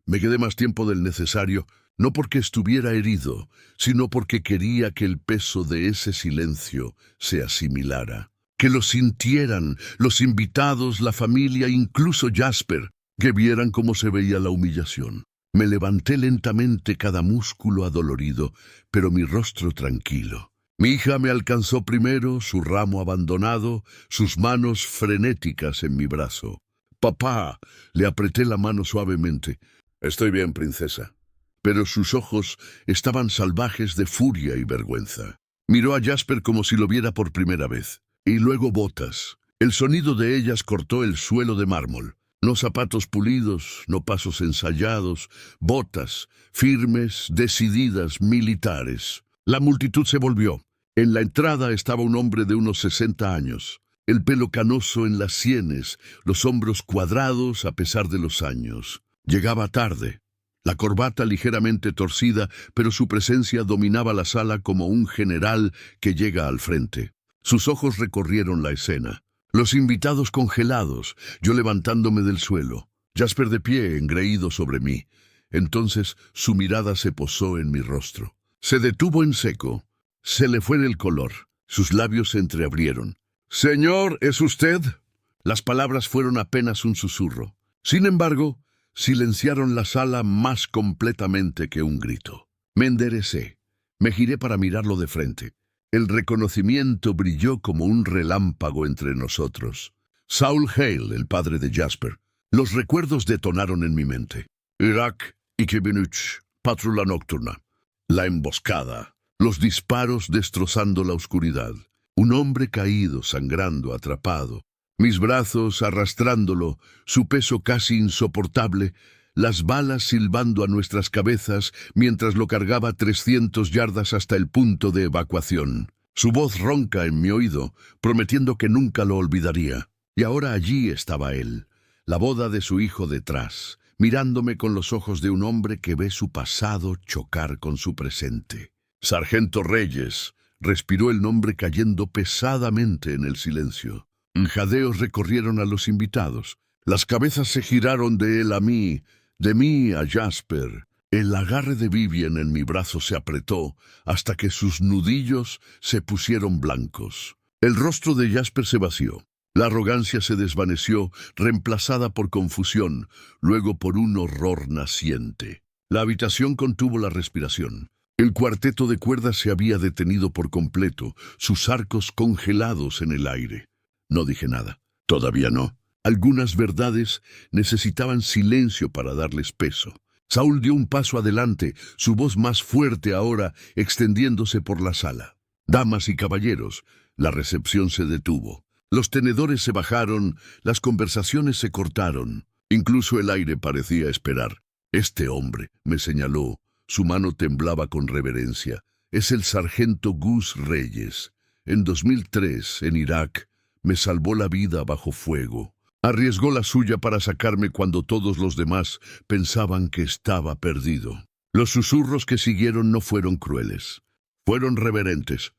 Me quedé más tiempo del necesario, no porque estuviera herido, sino porque quería que el peso de ese silencio se asimilara. Que lo sintieran los invitados, la familia, incluso Jasper, que vieran cómo se veía la humillación. Me levanté lentamente, cada músculo adolorido, pero mi rostro tranquilo. Mi hija me alcanzó primero, su ramo abandonado, sus manos frenéticas en mi brazo. «Papá», le apreté la mano suavemente. «Estoy bien, princesa». Pero sus ojos estaban salvajes de furia y vergüenza. Miró a Jasper como si lo viera por primera vez. Y luego botas. El sonido de ellas cortó el suelo de mármol. No zapatos pulidos, no pasos ensayados, botas, firmes, decididas, militares. La multitud se volvió. En la entrada estaba un hombre de unos 60 años, el pelo canoso en las sienes, los hombros cuadrados a pesar de los años. Llegaba tarde, la corbata ligeramente torcida, pero su presencia dominaba la sala como un general que llega al frente. Sus ojos recorrieron la escena. Los invitados congelados, yo levantándome del suelo, Jasper de pie, engreído sobre mí. Entonces su mirada se posó en mi rostro. Se detuvo en seco, se le fue el color, sus labios se entreabrieron. «Señor, ¿es usted?» Las palabras fueron apenas un susurro. Sin embargo, silenciaron la sala más completamente que un grito. Me enderecé, me giré para mirarlo de frente. El reconocimiento brilló como un relámpago entre nosotros. Saul Hale, el padre de Jasper. Los recuerdos detonaron en mi mente. Irak y Kibinuch, patrulla nocturna. La emboscada. Los disparos destrozando la oscuridad. Un hombre caído, sangrando, atrapado. Mis brazos arrastrándolo, su peso casi insoportable, las balas silbando a nuestras cabezas mientras lo cargaba 300 yardas hasta el punto de evacuación. Su voz ronca en mi oído, prometiendo que nunca lo olvidaría. Y ahora allí estaba él, la boda de su hijo detrás, mirándome con los ojos de un hombre que ve su pasado chocar con su presente. Sargento Reyes, respiró el nombre cayendo pesadamente en el silencio. Jadeos recorrieron a los invitados. Las cabezas se giraron de él a mí, de mí a Jasper. El agarre de Vivian en mi brazo se apretó hasta que sus nudillos se pusieron blancos. El rostro de Jasper se vació. La arrogancia se desvaneció, reemplazada por confusión, luego por un horror naciente. La habitación contuvo la respiración. El cuarteto de cuerdas se había detenido por completo, sus arcos congelados en el aire. No dije nada. Todavía no. Algunas verdades necesitaban silencio para darles peso. Saúl dio un paso adelante, su voz más fuerte ahora extendiéndose por la sala. Damas y caballeros, la recepción se detuvo. Los tenedores se bajaron, las conversaciones se cortaron. Incluso el aire parecía esperar. Este hombre, me señaló, su mano temblaba con reverencia. Es el sargento Gus Reyes. En 2003, en Irak, me salvó la vida bajo fuego. Arriesgó la suya para sacarme cuando todos los demás pensaban que estaba perdido. Los susurros que siguieron no fueron crueles. Fueron reverentes.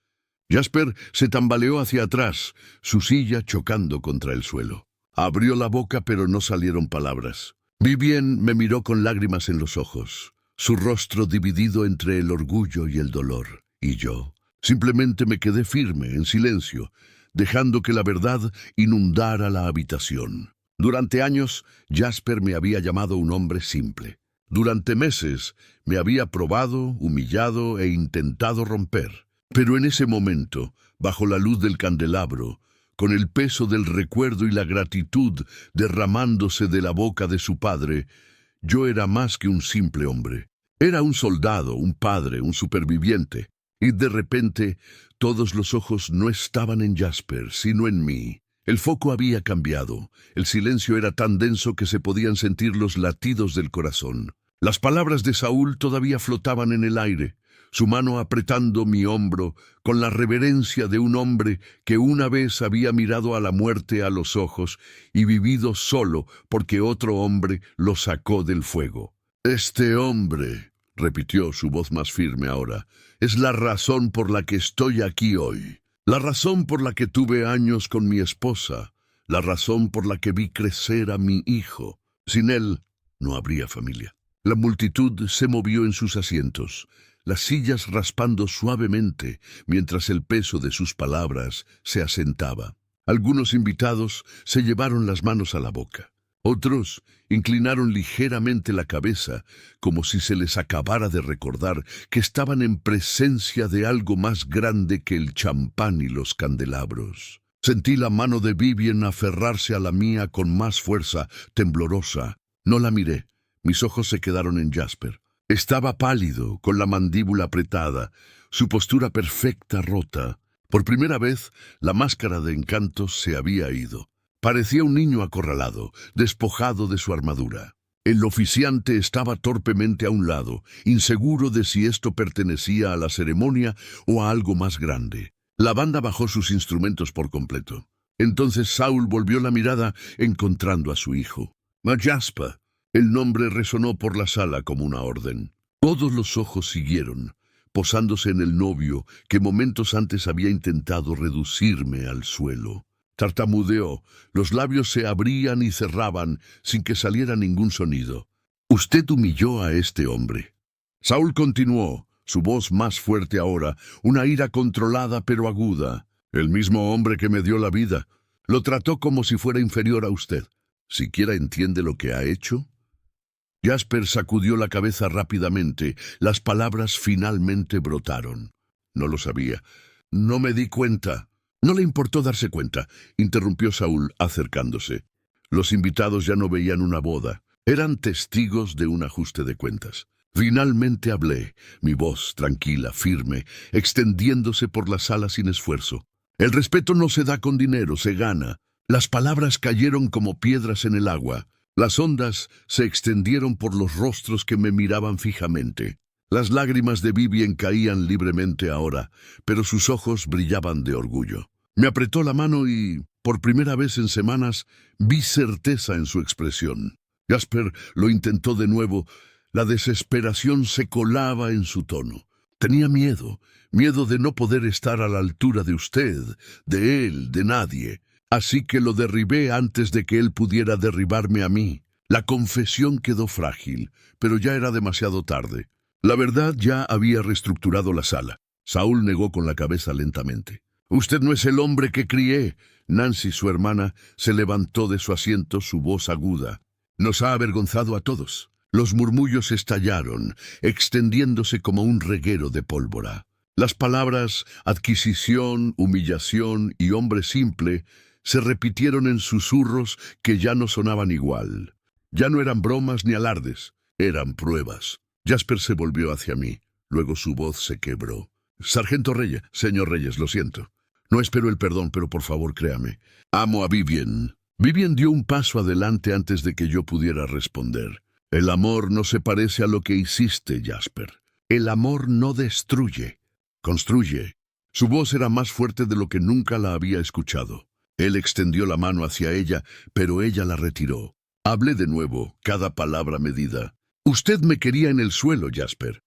Jasper se tambaleó hacia atrás, su silla chocando contra el suelo. Abrió la boca pero no salieron palabras. Vivian me miró con lágrimas en los ojos, su rostro dividido entre el orgullo y el dolor. Y yo simplemente me quedé firme, en silencio, dejando que la verdad inundara la habitación. Durante años, Jasper me había llamado un hombre simple. Durante meses, me había probado, humillado e intentado romper. Pero en ese momento, bajo la luz del candelabro, con el peso del recuerdo y la gratitud derramándose de la boca de su padre, yo era más que un simple hombre. Era un soldado, un padre, un superviviente. Y de repente, todos los ojos no estaban en Jasper, sino en mí. El foco había cambiado. El silencio era tan denso que se podían sentir los latidos del corazón. Las palabras de Saúl todavía flotaban en el aire, su mano apretando mi hombro con la reverencia de un hombre que una vez había mirado a la muerte a los ojos y vivido solo porque otro hombre lo sacó del fuego. Este hombre, repitió su voz más firme ahora, es la razón por la que estoy aquí hoy. La razón por la que tuve años con mi esposa. La razón por la que vi crecer a mi hijo. Sin él, no habría familia. La multitud se movió en sus asientos, las sillas raspando suavemente mientras el peso de sus palabras se asentaba. Algunos invitados se llevaron las manos a la boca. Otros inclinaron ligeramente la cabeza, como si se les acabara de recordar que estaban en presencia de algo más grande que el champán y los candelabros. Sentí la mano de Vivian aferrarse a la mía con más fuerza, temblorosa. No la miré. Mis ojos se quedaron en Jasper. Estaba pálido, con la mandíbula apretada, su postura perfecta rota. Por primera vez, la máscara de encanto se había ido. Parecía un niño acorralado, despojado de su armadura. El oficiante estaba torpemente a un lado, inseguro de si esto pertenecía a la ceremonia o a algo más grande. La banda bajó sus instrumentos por completo. Entonces Saúl volvió la mirada encontrando a su hijo. Jasper. El nombre resonó por la sala como una orden. Todos los ojos siguieron, posándose en el novio que momentos antes había intentado reducirme al suelo. Tartamudeó, los labios se abrían y cerraban sin que saliera ningún sonido. Usted humilló a este hombre. Saúl continuó, su voz más fuerte ahora, una ira controlada pero aguda. El mismo hombre que me dio la vida. Lo trató como si fuera inferior a usted. ¿Siquiera entiende lo que ha hecho? Jasper sacudió la cabeza rápidamente. Las palabras finalmente brotaron. No lo sabía. No me di cuenta. No le importó darse cuenta, interrumpió Saúl, acercándose. Los invitados ya no veían una boda. Eran testigos de un ajuste de cuentas. Finalmente hablé, mi voz tranquila, firme, extendiéndose por la sala sin esfuerzo. El respeto no se da con dinero, se gana. Las palabras cayeron como piedras en el agua. Las ondas se extendieron por los rostros que me miraban fijamente. Las lágrimas de Vivien caían libremente ahora, pero sus ojos brillaban de orgullo. Me apretó la mano y, por primera vez en semanas, vi certeza en su expresión. Jasper lo intentó de nuevo. La desesperación se colaba en su tono. Tenía miedo de no poder estar a la altura de usted, de él, de nadie. Así que lo derribé antes de que él pudiera derribarme a mí. La confesión quedó frágil, pero ya era demasiado tarde. La verdad ya había reestructurado la sala. Saúl negó con la cabeza lentamente. «Usted no es el hombre que crié». Nancy, su hermana, se levantó de su asiento, su voz aguda. «Nos ha avergonzado a todos». Los murmullos estallaron, extendiéndose como un reguero de pólvora. Las palabras adquisición, humillación y hombre simple se repitieron en susurros que ya no sonaban igual. Ya no eran bromas ni alardes, eran pruebas. Jasper se volvió hacia mí. Luego su voz se quebró. «Sargento Reyes, señor Reyes, lo siento. No espero el perdón, pero por favor créame. Amo a Vivien». Vivien dio un paso adelante antes de que yo pudiera responder. «El amor no se parece a lo que hiciste, Jasper. El amor no destruye, construye». Su voz era más fuerte de lo que nunca la había escuchado. Él extendió la mano hacia ella, pero ella la retiró. Hablé de nuevo, cada palabra medida. «Usted me quería en el suelo, Jasper.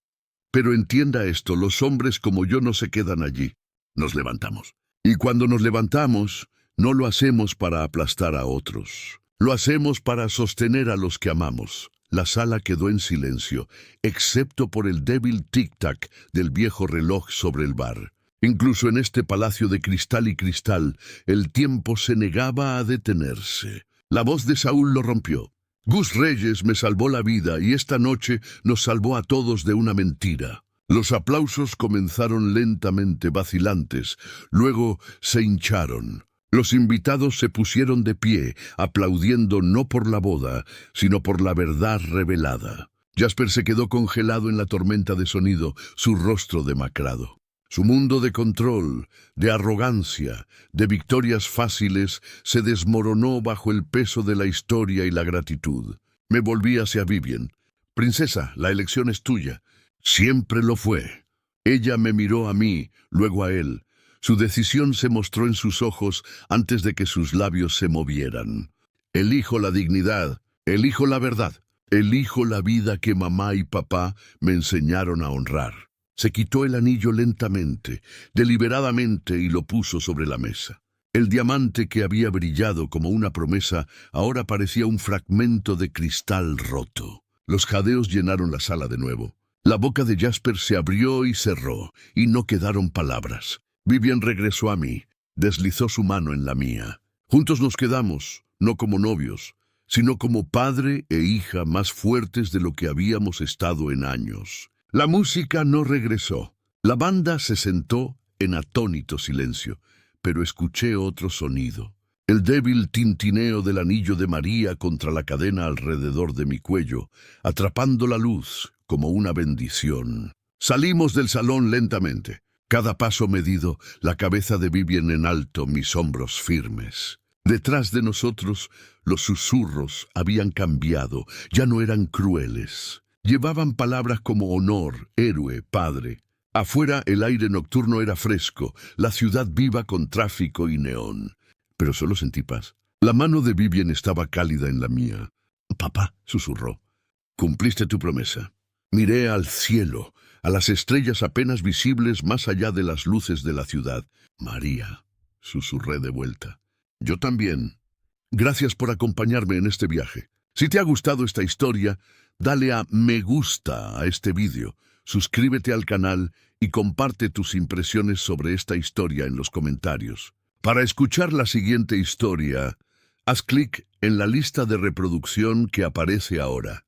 Pero entienda esto, los hombres como yo no se quedan allí. Nos levantamos. Y cuando nos levantamos, no lo hacemos para aplastar a otros. Lo hacemos para sostener a los que amamos». La sala quedó en silencio, excepto por el débil tic-tac del viejo reloj sobre el bar. Incluso en este palacio de cristal y cristal, el tiempo se negaba a detenerse. La voz de Saúl lo rompió. «Gus Reyes me salvó la vida y esta noche nos salvó a todos de una mentira». Los aplausos comenzaron lentamente, vacilantes, luego se hincharon. Los invitados se pusieron de pie, aplaudiendo no por la boda, sino por la verdad revelada. Jasper se quedó congelado en la tormenta de sonido, su rostro demacrado. Su mundo de control, de arrogancia, de victorias fáciles, se desmoronó bajo el peso de la historia y la gratitud. Me volví hacia Vivien. «Princesa, la elección es tuya». «Siempre lo fue». Ella me miró a mí, luego a él. Su decisión se mostró en sus ojos antes de que sus labios se movieran. «Elijo la dignidad, elijo la verdad, elijo la vida que mamá y papá me enseñaron a honrar». Se quitó el anillo lentamente, deliberadamente, y lo puso sobre la mesa. El diamante que había brillado como una promesa ahora parecía un fragmento de cristal roto. Los jadeos llenaron la sala de nuevo. La boca de Jasper se abrió y cerró, y no quedaron palabras. Vivien regresó a mí, deslizó su mano en la mía. Juntos nos quedamos, no como novios, sino como padre e hija más fuertes de lo que habíamos estado en años. La música no regresó. La banda se sentó en atónito silencio, pero escuché otro sonido. El débil tintineo del anillo de María contra la cadena alrededor de mi cuello, atrapando la luz como una bendición. Salimos del salón lentamente. Cada paso medido, la cabeza de Vivien en alto, mis hombros firmes. Detrás de nosotros, los susurros habían cambiado, ya no eran crueles. Llevaban palabras como honor, héroe, padre. Afuera el aire nocturno era fresco, la ciudad viva con tráfico y neón. Pero solo sentí paz. La mano de Vivien estaba cálida en la mía. «Papá», susurró, «cumpliste tu promesa». Miré al cielo, a las estrellas apenas visibles más allá de las luces de la ciudad. «María», susurré de vuelta. «Yo también. Gracias por acompañarme en este viaje. Si te ha gustado esta historia, dale a me gusta a este vídeo, suscríbete al canal y comparte tus impresiones sobre esta historia en los comentarios. Para escuchar la siguiente historia, haz clic en la lista de reproducción que aparece ahora.